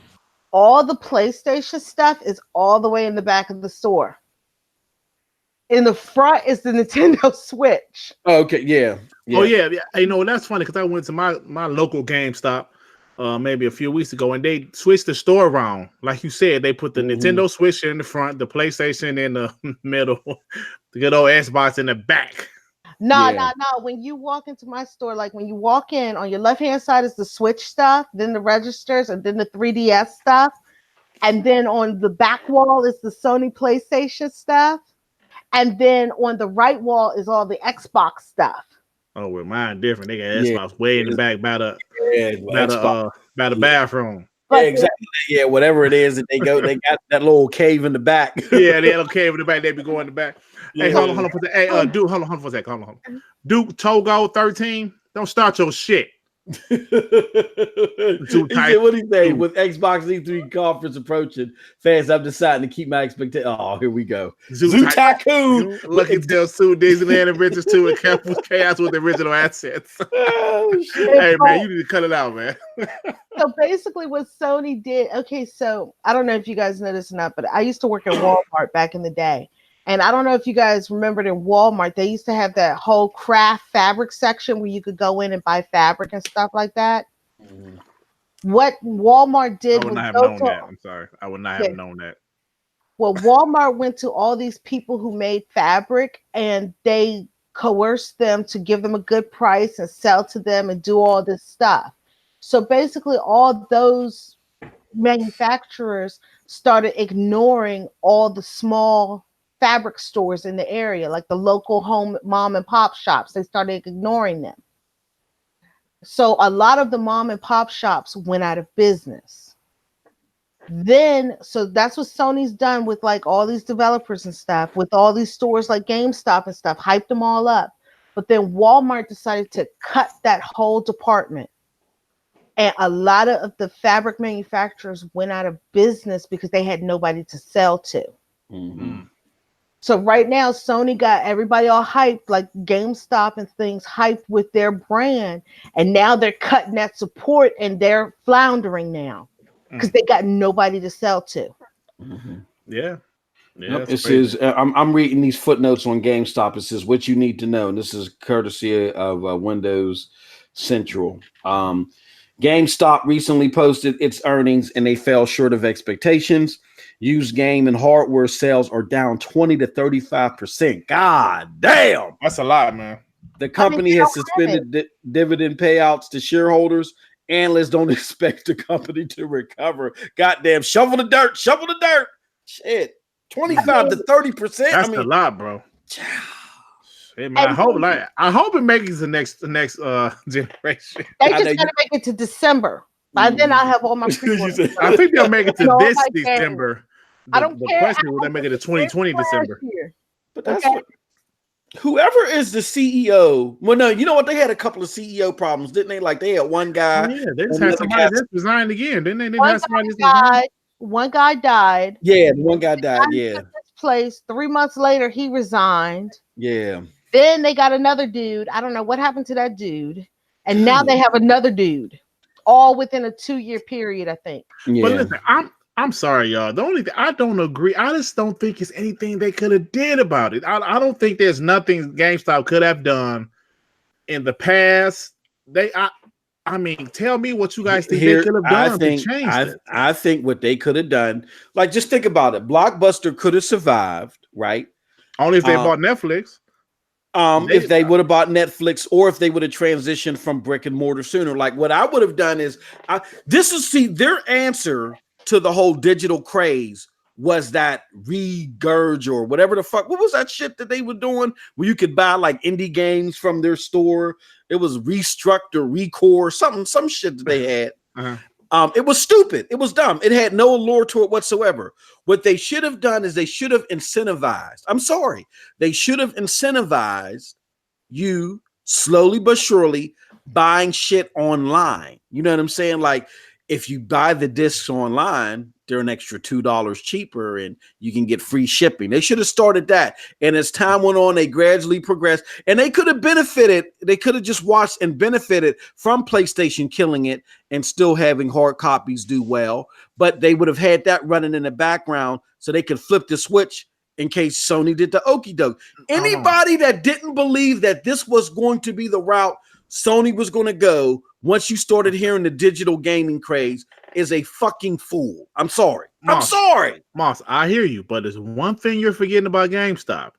all the PlayStation stuff is all the way in the back of the store. In the front is the Nintendo Switch. Oh, okay, yeah. Oh yeah. You know that's funny because I went to my local GameStop maybe a few weeks ago, and they switched the store around. Like you said, they put the Nintendo Switch in the front, the PlayStation in the middle, the good old Xbox in the back. No. When you walk into my store, like when you walk in, on your left-hand side is the Switch stuff, then the registers, and then the 3DS stuff. And then on the back wall is the Sony PlayStation stuff. And then on the right wall is all the Xbox stuff. Oh, well, mine different. They got Xbox way in the back by the bathroom. Yeah, exactly. Yeah, whatever it is that they got that little cave in the back. Yeah, they had a cave in the back. They be going in the back. Yeah. Hey, hold on for that. Hey, Duke, hold on for a second. Hold on. Duke Togo 13. Don't start your shit. He said, what he say? With Xbox E3 conference approaching, fans, I'm deciding to keep my expectation. Oh, here we go. Zoo Tycoon. Look at Sue Disneyland and Riches 2 and Chaos with the original assets. Oh, shit. Hey, man, you need to cut it out, man. So basically what Sony did, okay, so I don't know if you guys know this or not, but I used to work at Walmart back in the day. And I don't know if you guys remembered in Walmart, they used to have that whole craft fabric section where you could go in and buy fabric and stuff like that. Mm-hmm. What Walmart did I would not have known that. I'm sorry. I would not have known that. Well, Walmart went to all these people who made fabric and they coerced them to give them a good price and sell to them and do all this stuff. So basically all those manufacturers started ignoring all the small fabric stores in the area, like the local home mom and pop shops. They started ignoring them. So a lot of the mom and pop shops went out of business. Then, so that's what Sony's done with like all these developers and stuff, with all these stores like GameStop and stuff, hyped them all up. But then Walmart decided to cut that whole department. And a lot of the fabric manufacturers went out of business because they had nobody to sell to. Mm-hmm. So right now, Sony got everybody all hyped, like GameStop and things hyped with their brand. And now they're cutting that support and they're floundering now because they got nobody to sell to. Mm-hmm. Yeah. Yep, it says, I'm reading these footnotes on GameStop. It says what you need to know. And this is courtesy of Windows Central. GameStop recently posted its earnings and they fell short of expectations. Used game and hardware sales are down 20 to 35%. God damn. That's a lot, man. The company has suspended dividend payouts to shareholders. Analysts don't expect the company to recover. Goddamn, shovel the dirt. Shit. 25 to 30%. That's a lot, bro. Hey, man, I hope it makes the next generation. They just gotta make it to December. By then I'll have all my pre-orders. I think they'll make it to this December. I don't care. The question will they make it to 2020 December? But that's what, whoever is the CEO. Well, no, you know what? They had a couple of CEO problems, didn't they? Like they had one guy. Oh, yeah, they just had somebody that resigned again, didn't they? One guy died. Yeah, one guy died. Yeah. Place 3 months later, he resigned. Yeah. Then they got another dude. I don't know what happened to that dude. And now they have another dude, all within a 2-year period, I think. Yeah. But listen, I'm sorry, y'all. The only thing I don't agree, I just don't think it's anything they could have did about it. I don't think there's nothing GameStop could have done in the past. I mean, tell me what you guys think they could have done to change it. I think what they could have done, like just think about it. Blockbuster could have survived, right? Only if they bought Netflix. If they would have bought Netflix or if they would have transitioned from brick and mortar sooner. Like what I would have done is their answer to the whole digital craze was that regurge or whatever the fuck. What was that shit that they were doing where you could buy like indie games from their store? It was Restruct or Recore, some shit that they had. It was stupid. It was dumb. It had no allure to it whatsoever. What they should have done is they should have incentivized. I'm sorry. They should have incentivized you slowly but surely buying shit online. You know what I'm saying? Like if you buy the discs online, they're an extra $2 cheaper and you can get free shipping. They should have started that. And as time went on, they gradually progressed and they could have benefited. They could have just watched and benefited from PlayStation killing it and still having hard copies do well. But they would have had that running in the background so they could flip the switch in case Sony did the okie doke. Anybody that didn't believe that this was going to be the route Sony was going to go once you started hearing the digital gaming craze is a fucking fool. I'm sorry. I'm sorry. Moss, I hear you, but there's one thing you're forgetting about GameStop.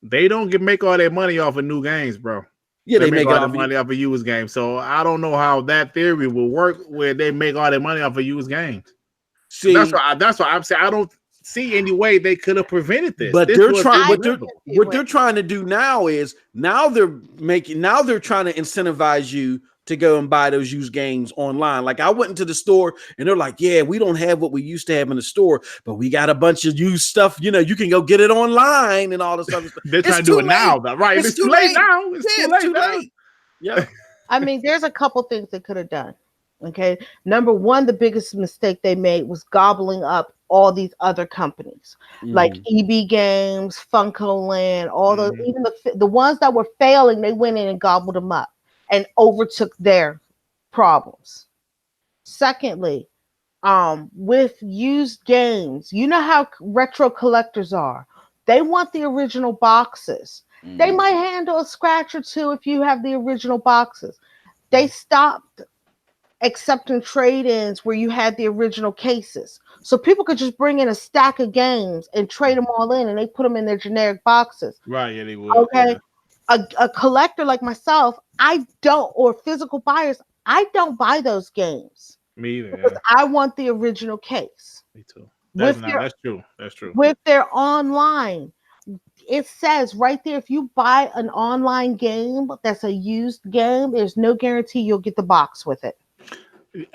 They don't make all their money off of new games, bro. Yeah, they make all their money off of used games. So I don't know how that theory will work where they make all their money off of used games. See, that's why I'm saying I don't see any way they could have prevented this. But they're trying. What they're trying to do now is now they're trying to incentivize you to go and buy those used games online. Like I went into the store and they're like, yeah, we don't have what we used to have in the store, but we got a bunch of used stuff. You know, you can go get it online and all this other stuff. They're trying to do it now, though, right? It's too late now. It's too late. Yeah. I mean, there's a couple things they could have done. Okay. Number one, the biggest mistake they made was gobbling up all these other companies like EB Games, Funko Land, all those, even the ones that were failing, they went in and gobbled them up and overtook their problems. Secondly, with used games, you know how retro collectors are. They want the original boxes. They might handle a scratch or two if you have the original boxes. They stopped accepting trade-ins where you had the original cases. So people could just bring in a stack of games and trade them all in and they put them in their generic boxes. Right, yeah, they would. Okay. Yeah. A collector like myself, or physical buyers, I don't buy those games. Me either. Because I want the original case. Me too. That's true. That's true. With their online, it says right there, if you buy an online game that's a used game, there's no guarantee you'll get the box with it.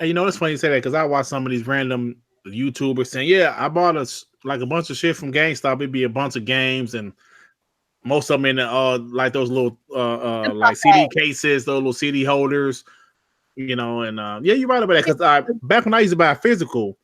You know, it's funny you say that because I watch some of these random YouTubers saying, yeah, I bought a bunch of shit from GameStop. It'd be a bunch of games and most of them in like those little like CD cases, those little CD holders, you know, and yeah, you're right about that. Because back when I used to buy physical,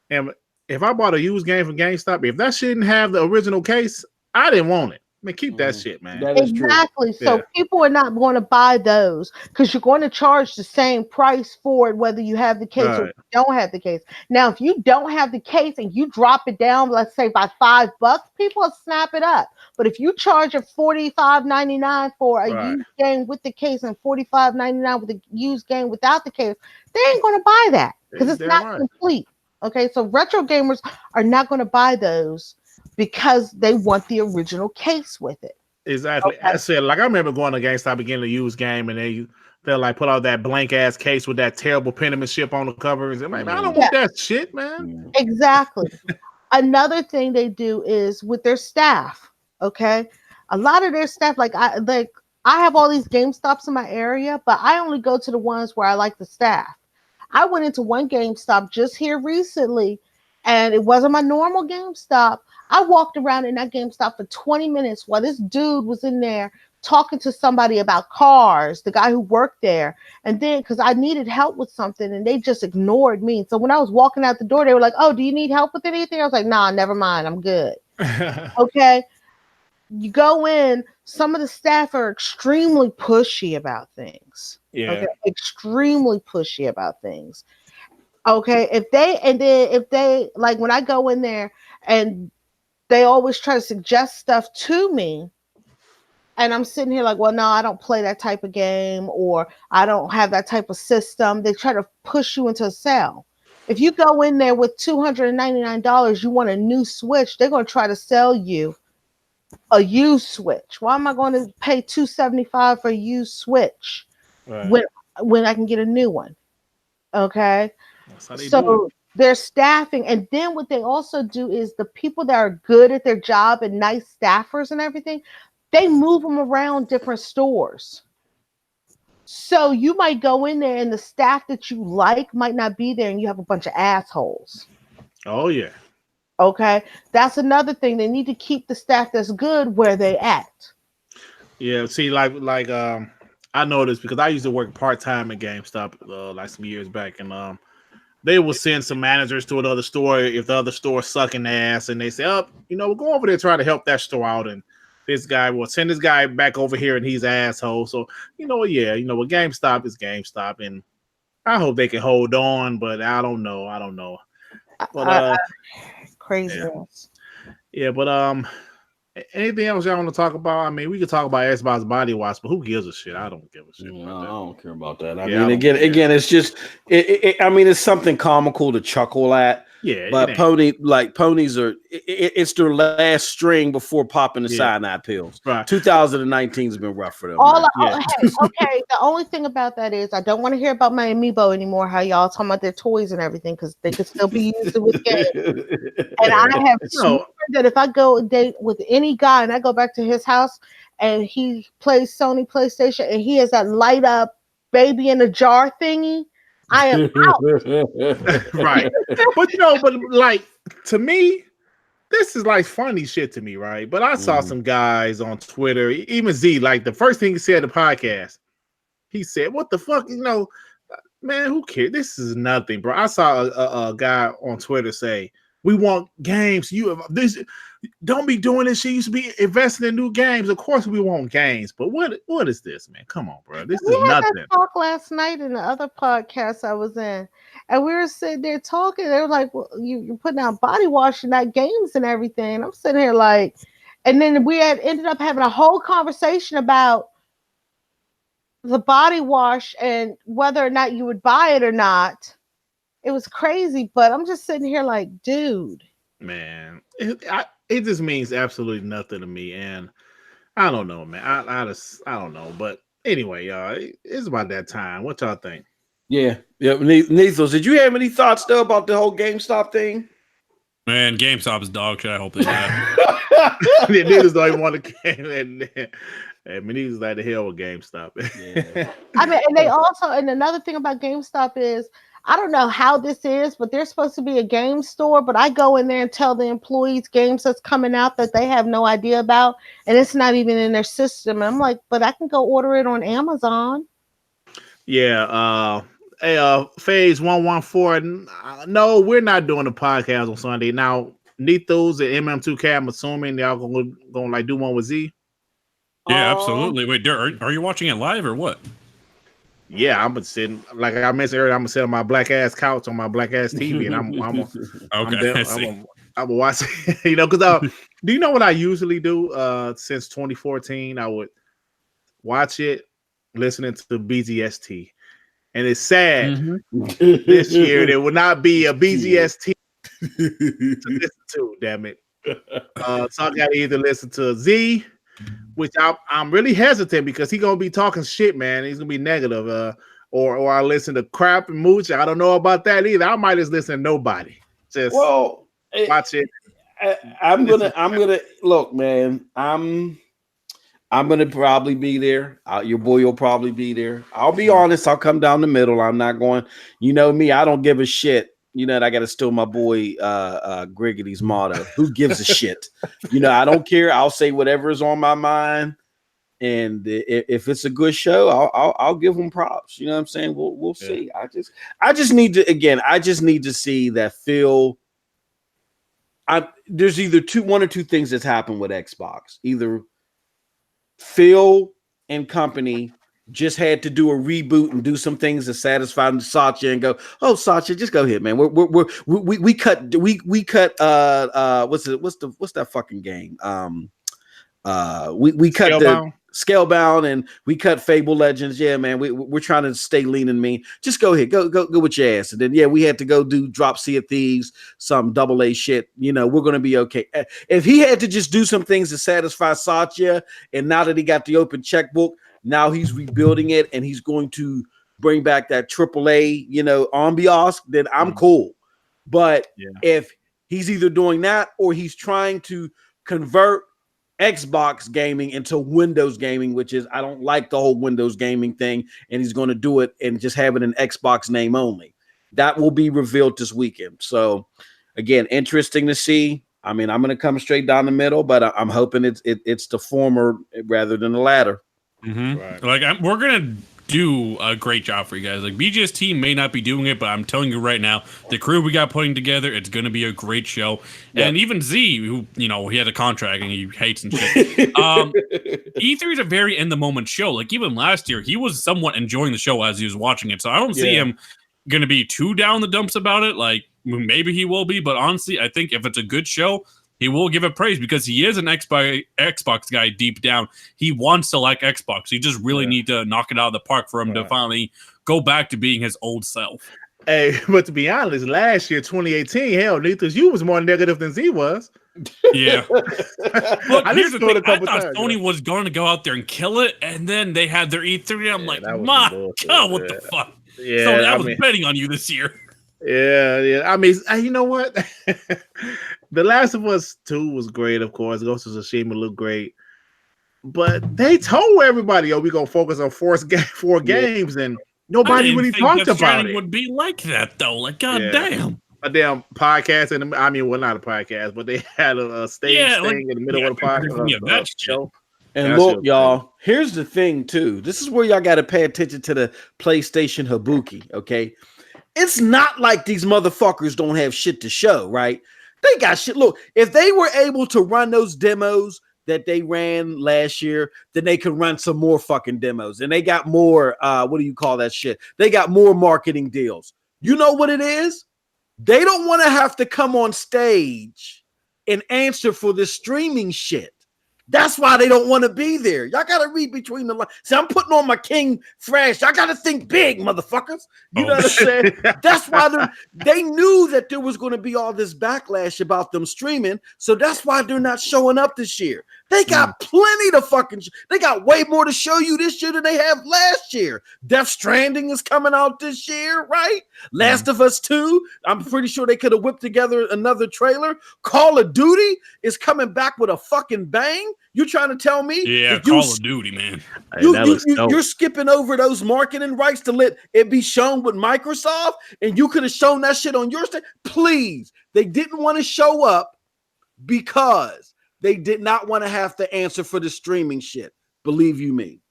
and if I bought a used game from GameStop, if that shit didn't have the original case, I didn't want it. I mean, keep that shit, man. That is exactly. True. So people are not going to buy those because you're going to charge the same price for it, whether you have the case or you don't have the case. Now, if you don't have the case and you drop it down, let's say by $5, people will snap it up. But if you charge it $45.99 for a used game with the case and $45.99 with a used game without the case, they ain't going to buy that because it's not complete. Okay, so retro gamers are not going to buy those because they want the original case with it. Exactly. Okay. I said, like, I remember going to GameStop getting a used game, and they'll like put out that blank ass case with that terrible penmanship on the cover. And like, man, I don't want that shit, man. Exactly. Another thing they do is with their staff. Okay, a lot of their staff, like I have all these GameStops in my area, but I only go to the ones where I like the staff. I went into one GameStop just here recently, and it wasn't my normal GameStop. I walked around in that GameStop for 20 minutes while this dude was in there talking to somebody about cars, the guy who worked there. And then, because I needed help with something, and they just ignored me. So when I was walking out the door, they were like, oh, do you need help with anything? I was like, nah, never mind. I'm good. Okay. You go in, some of the staff are extremely pushy about things. Yeah. Okay? Extremely pushy about things. Okay. If they, like when I go in there and they always try to suggest stuff to me, and I'm sitting here like, well, no, I don't play that type of game, or I don't have that type of system. They try to push you into a sale. If you go in there with $299, you want a new Switch, they're going to try to sell you a used Switch. Why am I going to pay $275 for a used Switch when I can get a new one? Okay. That's how they do their staffing. And then what they also do is the people that are good at their job and nice staffers and everything, they move them around different stores. So you might go in there and the staff that you like might not be there and you have a bunch of assholes. Oh yeah. Okay. That's another thing. They need to keep the staff that's good where they at. Yeah, see, like I know this because I used to work part-time at GameStop like some years back, and they will send some managers to another store if the other store sucking ass, and they say, "Oh, we'll go over there try to help that store out," and this guy will send this guy back over here, and he's an asshole. So what GameStop is GameStop, and I hope they can hold on, but I don't know. But craziness. Yeah, but anything else y'all want to talk about? I mean, we could talk about Xbox Body Wash, but who gives a shit? I don't give a shit. No, I don't care about that. I Yeah, mean, again, it's just, I mean, it's something comical to chuckle at. Yeah, but ponies are, it's their last string before popping the cyanide pills. Right. 2019 has been rough for them. Okay. The only thing about that is I don't want to hear about my amiibo anymore. How y'all talking about their toys and everything because they could still be used with games. And I have sworn that if I go date with any guy and I go back to his house and he plays Sony PlayStation and he has that light up baby in a jar thingy, I am out. Right. But like to me, this is like funny shit to me, right? But I saw some guys on Twitter, even Z, like the first thing he said in the podcast, he said, "What the fuck, man, who cares? This is nothing, bro." I saw a guy on Twitter say, "We want games. Don't be doing this shit. You should be investing in new games. Of course we want games, but what is this, man? Come on, bro. This is nothing." We had that talk last night in the other podcast I was in, and we were sitting there talking. They were like, "Well, you're putting out body wash and not games and everything." I'm sitting here like, and then we had ended up having a whole conversation about the body wash and whether or not you would buy it or not. It was crazy, but I'm just sitting here like, dude. Man, it just means absolutely nothing to me, and I don't know, man. I don't know, but anyway, y'all, it's about that time. What y'all think? Yeah. Nethos, did you have any thoughts though about the whole GameStop thing? Man, GameStop is dog shit. I hope they die. The niggas don't even want to game, and niggas like the hell with GameStop. Yeah. I mean, and they also, and another thing about GameStop is, I don't know how this is, but they're supposed to be a game store, but I go in there and tell the employees games that's coming out that they have no idea about, and it's not even in their system. And I'm like, but I can go order it on Amazon. Yeah. Hey, Phase 114. No, we're not doing the podcast on Sunday. Now, Nethos and MM2K, I'm assuming y'all gonna like do one with Z. Yeah, absolutely. Wait, are you watching it live or what? Yeah, I'm sitting, like I mentioned earlier, I'm gonna sit on my black ass couch on my black ass TV, and I'm watching. Because do you know what I usually do? Since 2014, I would watch it, listening to the BGST, and it's sad this year there will not be a BGST to listen to. Damn it! So I got to either listen to Z, which I'm really hesitant because he's gonna be talking shit, man. He's gonna be negative. Or I listen to crap and mooch. I don't know about that either. I might just listen to nobody. Just watch it. I'm gonna look, man. I'm gonna probably be there. Your boy will probably be there. I'll be honest. I'll come down the middle. I'm not going. You know me. I don't give a shit. I got to steal my boy Griggity's motto. Who gives a shit? I don't care. I'll say whatever is on my mind, and if it's a good show, I'll give them props. You know what I'm saying? We'll see. I just need to see that Phil. There's either one or two things that's happened with Xbox. Either Phil and company just had to do a reboot and do some things to satisfy Satya and go, "Oh, Satya, just go ahead, man. We cut what's that fucking game? We cut the Scalebound and we cut Fable Legends. Yeah, man. We're trying to stay lean and mean. Just go ahead, go with your ass." And then we had to go do drop Sea of Thieves, some AA shit. We're gonna be okay. If he had to just do some things to satisfy Satya, and now that he got the open checkbook, now he's rebuilding it and he's going to bring back that AAA, ambiance, then I'm cool. But if he's either doing that or he's trying to convert Xbox gaming into Windows gaming, which is, I don't like the whole Windows gaming thing, and he's going to do it and just have it an Xbox name only. That will be revealed this weekend. So again, interesting to see. I mean, I'm going to come straight down the middle, but I'm hoping it's the former rather than the latter. Mm-hmm. Right. Like we're going to do a great job for you guys. Like BG's team may not be doing it, but I'm telling you right now, the crew we got putting together, it's going to be a great show. Yep. And even Z, who, you know, he had a contract and he hates and shit. E3 is a very in the moment show. Like even last year, he was somewhat enjoying the show as he was watching it. So I don't see him going to be too down the dumps about it. Like maybe he will be, but honestly, I think if it's a good show, he will give it praise because he is an Xbox guy deep down. He wants to like Xbox. He just really need to knock it out of the park for him to finally go back to being his old self. Hey, but to be honest, last year, 2018, hell, Nethus, you was more negative than Z was. Yeah. Look, here's the thing. I thought Sony was going to go out there and kill it, and then they had their E3. I'm like, my God, what the fuck? Yeah, so I was betting on you this year. Yeah. I mean, you know what? The Last of Us 2 was great, of course. Ghost of Tsushima looked great. But they told everybody, we're going to focus on four games, and nobody really talked about it. Would be like that, though. Like, goddamn. A damn podcast, not a podcast, but they had a stage thing in the middle of the podcast. Show. And look, y'all, here's the thing, too. This is where y'all got to pay attention to the PlayStation Habuki, okay? It's not like these motherfuckers don't have shit to show, right? They got shit. Look, if they were able to run those demos that they ran last year, then they could run some more fucking demos. And they got more, what do you call that shit? They got more marketing deals. You know what it is? They don't want to have to come on stage and answer for the streaming shit. That's why they don't want to be there. Y'all got to read between the lines. See, I'm putting on my King Thrash. Y'all got to think big, motherfuckers. You know what I'm saying? That's why they knew that there was going to be all this backlash about them streaming. So that's why they're not showing up this year. They got plenty to fucking they got way more to show you this year than they have last year. Death Stranding is coming out this year, right? Last of Us 2. I'm pretty sure they could have whipped together another trailer. Call of Duty is coming back with a fucking bang. You trying to tell me? Yeah, Call of Duty, man. You're skipping over those marketing rights to let it be shown with Microsoft, and you could have shown that shit on your stage. Please, they didn't want to show up because they did not want to have to answer for the streaming shit. Believe you me.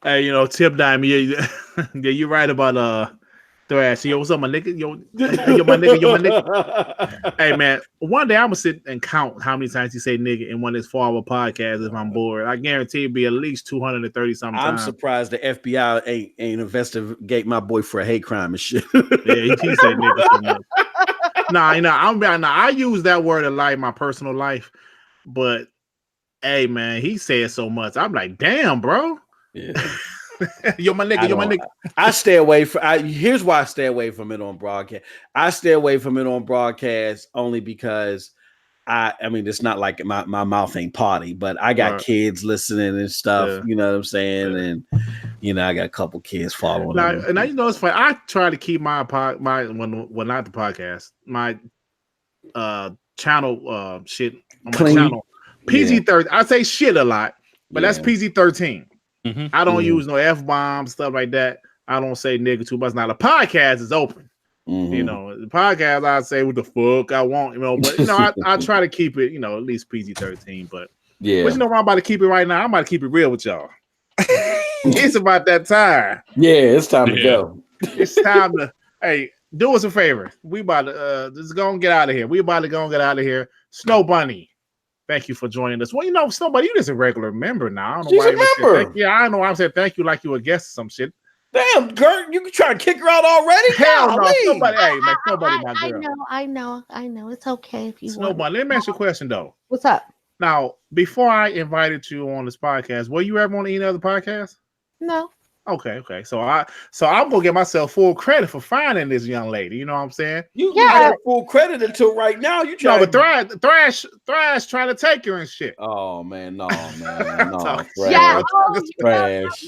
Hey, Tip Dime, you're right about Thrash. Yo, what's up, my nigga? Yo, my nigga. Hey, man, one day I'm gonna sit and count how many times you say nigga in one of his 4-hour podcasts if I'm bored. I guarantee it'd be at least 230 something. I'm surprised the FBI ain't investigate my boy for a hate crime and shit. Yeah, he said nigga so much. I use that word a lot in my personal life, but hey, man, he said so much. I'm like, damn, bro. Yeah. Yo, my nigga. I stay away from. Here's why I stay away from it on broadcast. I stay away from it on broadcast only because I mean, it's not like my mouth ain't potty, but I got kids listening and stuff. Yeah. You know what I'm saying? And I got a couple kids following. And it's funny. I try to keep my not the podcast, my channel shit on my clean. Channel PG-13. I say shit a lot, but that's PG-13. Mm-hmm. I don't use no F-bombs, stuff like that. I don't say nigga too much. Now the podcast is open. Mm-hmm. The podcast I say what the fuck I want, but I try to keep it, at least PG-13. But I'm about to keep it right now. I'm about to keep it real with y'all. It's about that time. Yeah, it's time to go. It's time to do us a favor. We about to just go and get out of here. We about to go and get out of here. Snow Bunny. Thank you for joining us. Well, Snowbody, you just a regular member now. I don't know why you member. Yeah, I know. I said thank you like you a guest or some shit. Damn, girl, you can try to kick her out already? Hell no. Snowbody, Snowbody, my girl. I know. It's okay if you want. Snowbody, let me ask you a question, though. What's up? Now, before I invited you on this podcast, were you ever on any other podcast? No. Okay. So I'm gonna give myself full credit for finding this young lady. You know what I'm saying? You got full credit until right now. You try. No, but Thrash trying to take her and shit. Oh man, no, man, no. Yeah, Thrash.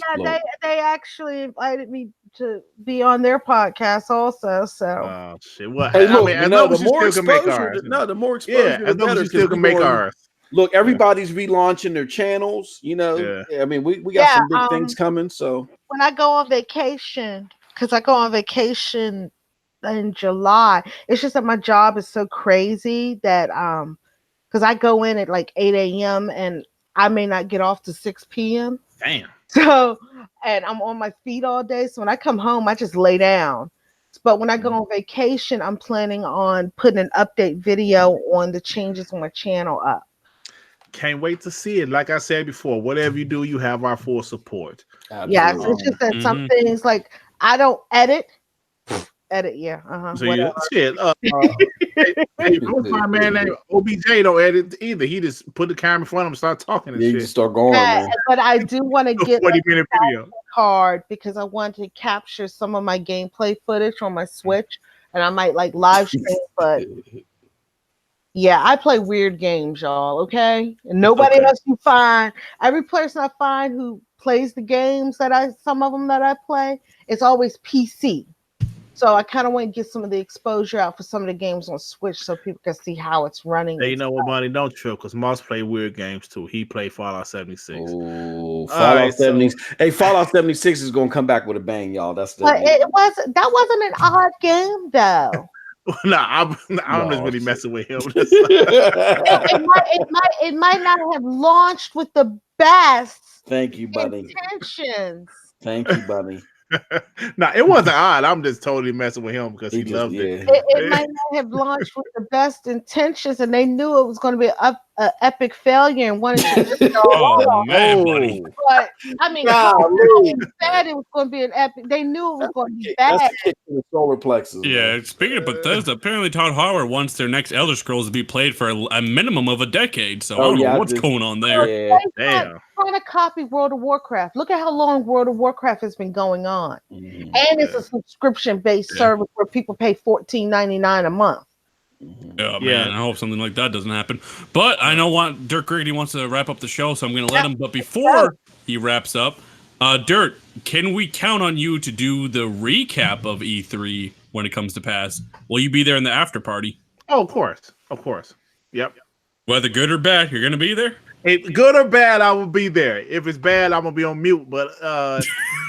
They actually invited me to be on their podcast also. So oh shit. Well, hey, look, I mean, the more exposure, the more exposure, as long as you still can make ours. Look, everybody's relaunching their channels. You know, I mean, we got some big things coming. So when I go on vacation, because I go on vacation in July, it's just that my job is so crazy that because I go in at like 8 a.m. and I may not get off to 6 p.m. Damn. So, and I'm on my feet all day. So when I come home, I just lay down. But when I go on vacation, I'm planning on putting an update video on the changes on my channel up. Can't wait to see it. Like I said before, whatever you do, you have our full support. absolutely. Yes, it's just that some things like I don't edit. So shit. Hey, my man named OBJ don't edit either. He just put the camera in front of him and start talking and shit. You just start going, man. But I do want to get 40-minute video card because I want to capture some of my gameplay footage on my Switch, and I might like live stream. But yeah, I play weird games, y'all. Okay, and nobody else you find. Every person I find who plays the games some of them that I play, it's always PC. So I kind of want to get some of the exposure out for some of the games on Switch so people can see how it's running. Hey, you know what, Money? Don't trip, because Moss play weird games too. He played Fallout 76. Oh, Fallout 76. Hey, Fallout 76 is gonna come back with a bang, y'all. That wasn't an odd game though. I'm just really messing with him. it might not have launched with the best. Thank you, buddy. Intentions. Thank you, buddy. Nah, it wasn't odd. I'm just totally messing with him because he loved it. It might not have launched with the best intentions, and they knew it was going to be an epic failure and wanted to. Oh man, buddy. But I mean, said it was going to be an epic. They knew it was going to be bad. That's the kick to the solar plexus. Yeah, speaking of Bethesda, apparently Todd Howard wants their next Elder Scrolls to be played for a minimum of a decade. So I don't know what's going on there. Yeah. Damn. Trying to copy World of Warcraft. Look at how long World of Warcraft has been going on, and it's a subscription-based service where people pay $14.99 a month. Oh, man, I hope something like that doesn't happen. But I know Dirk Griggity wants to wrap up the show, so I'm going to let him. But before he wraps up, Dirk, can we count on you to do the recap of E3 when it comes to pass? Will you be there in the after party? Oh, of course. Yep. Whether good or bad, you're going to be there? If good or bad, I will be there. If it's bad, I'm gonna be on mute. But I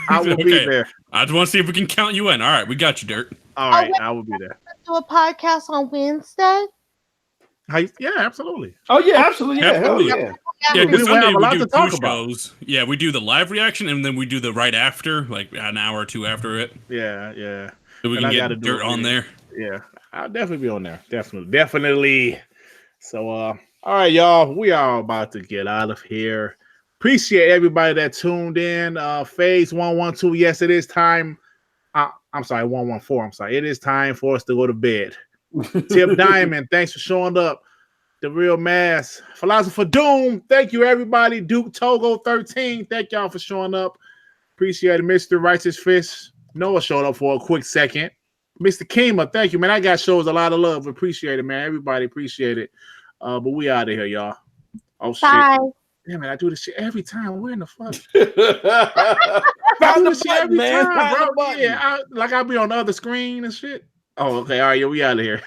will be there. I just want to see if we can count you in. All right, we got you, Dirk. All right, I will be there. Do a podcast on Wednesday. Yeah, absolutely. Oh yeah, absolutely. Yeah, hell yeah. Yeah, we Sunday have a lot we do to talk 2 about. shows. Yeah, we do the live reaction and then we do the right after, like an hour or 2 after it. Yeah. So we can get Dirt on there. Yeah, I'll definitely be on there. Definitely. So, all right, y'all, we are about to get out of here. Appreciate everybody that tuned in. Phase 112. Yes, it is time. I'm sorry, 114. I'm sorry. It is time for us to go to bed. Tip Diamond, thanks for showing up. The Real Mass, Philosopher Doom, thank you, everybody. Duke Togo 13, thank y'all for showing up. Appreciate it, Mr. Righteous Fist. Noah showed up for a quick second. Mr. Kima, thank you, man. That guy shows a lot of love. Appreciate it, man. Everybody appreciate it. But we out of here, y'all. Oh, Bye. shit. Damn it, I do this shit every time. Where in the fuck? I do this shit every time, bro. Yeah, I'll be on the other screen and shit. Oh, okay. All right, yeah, we out of here.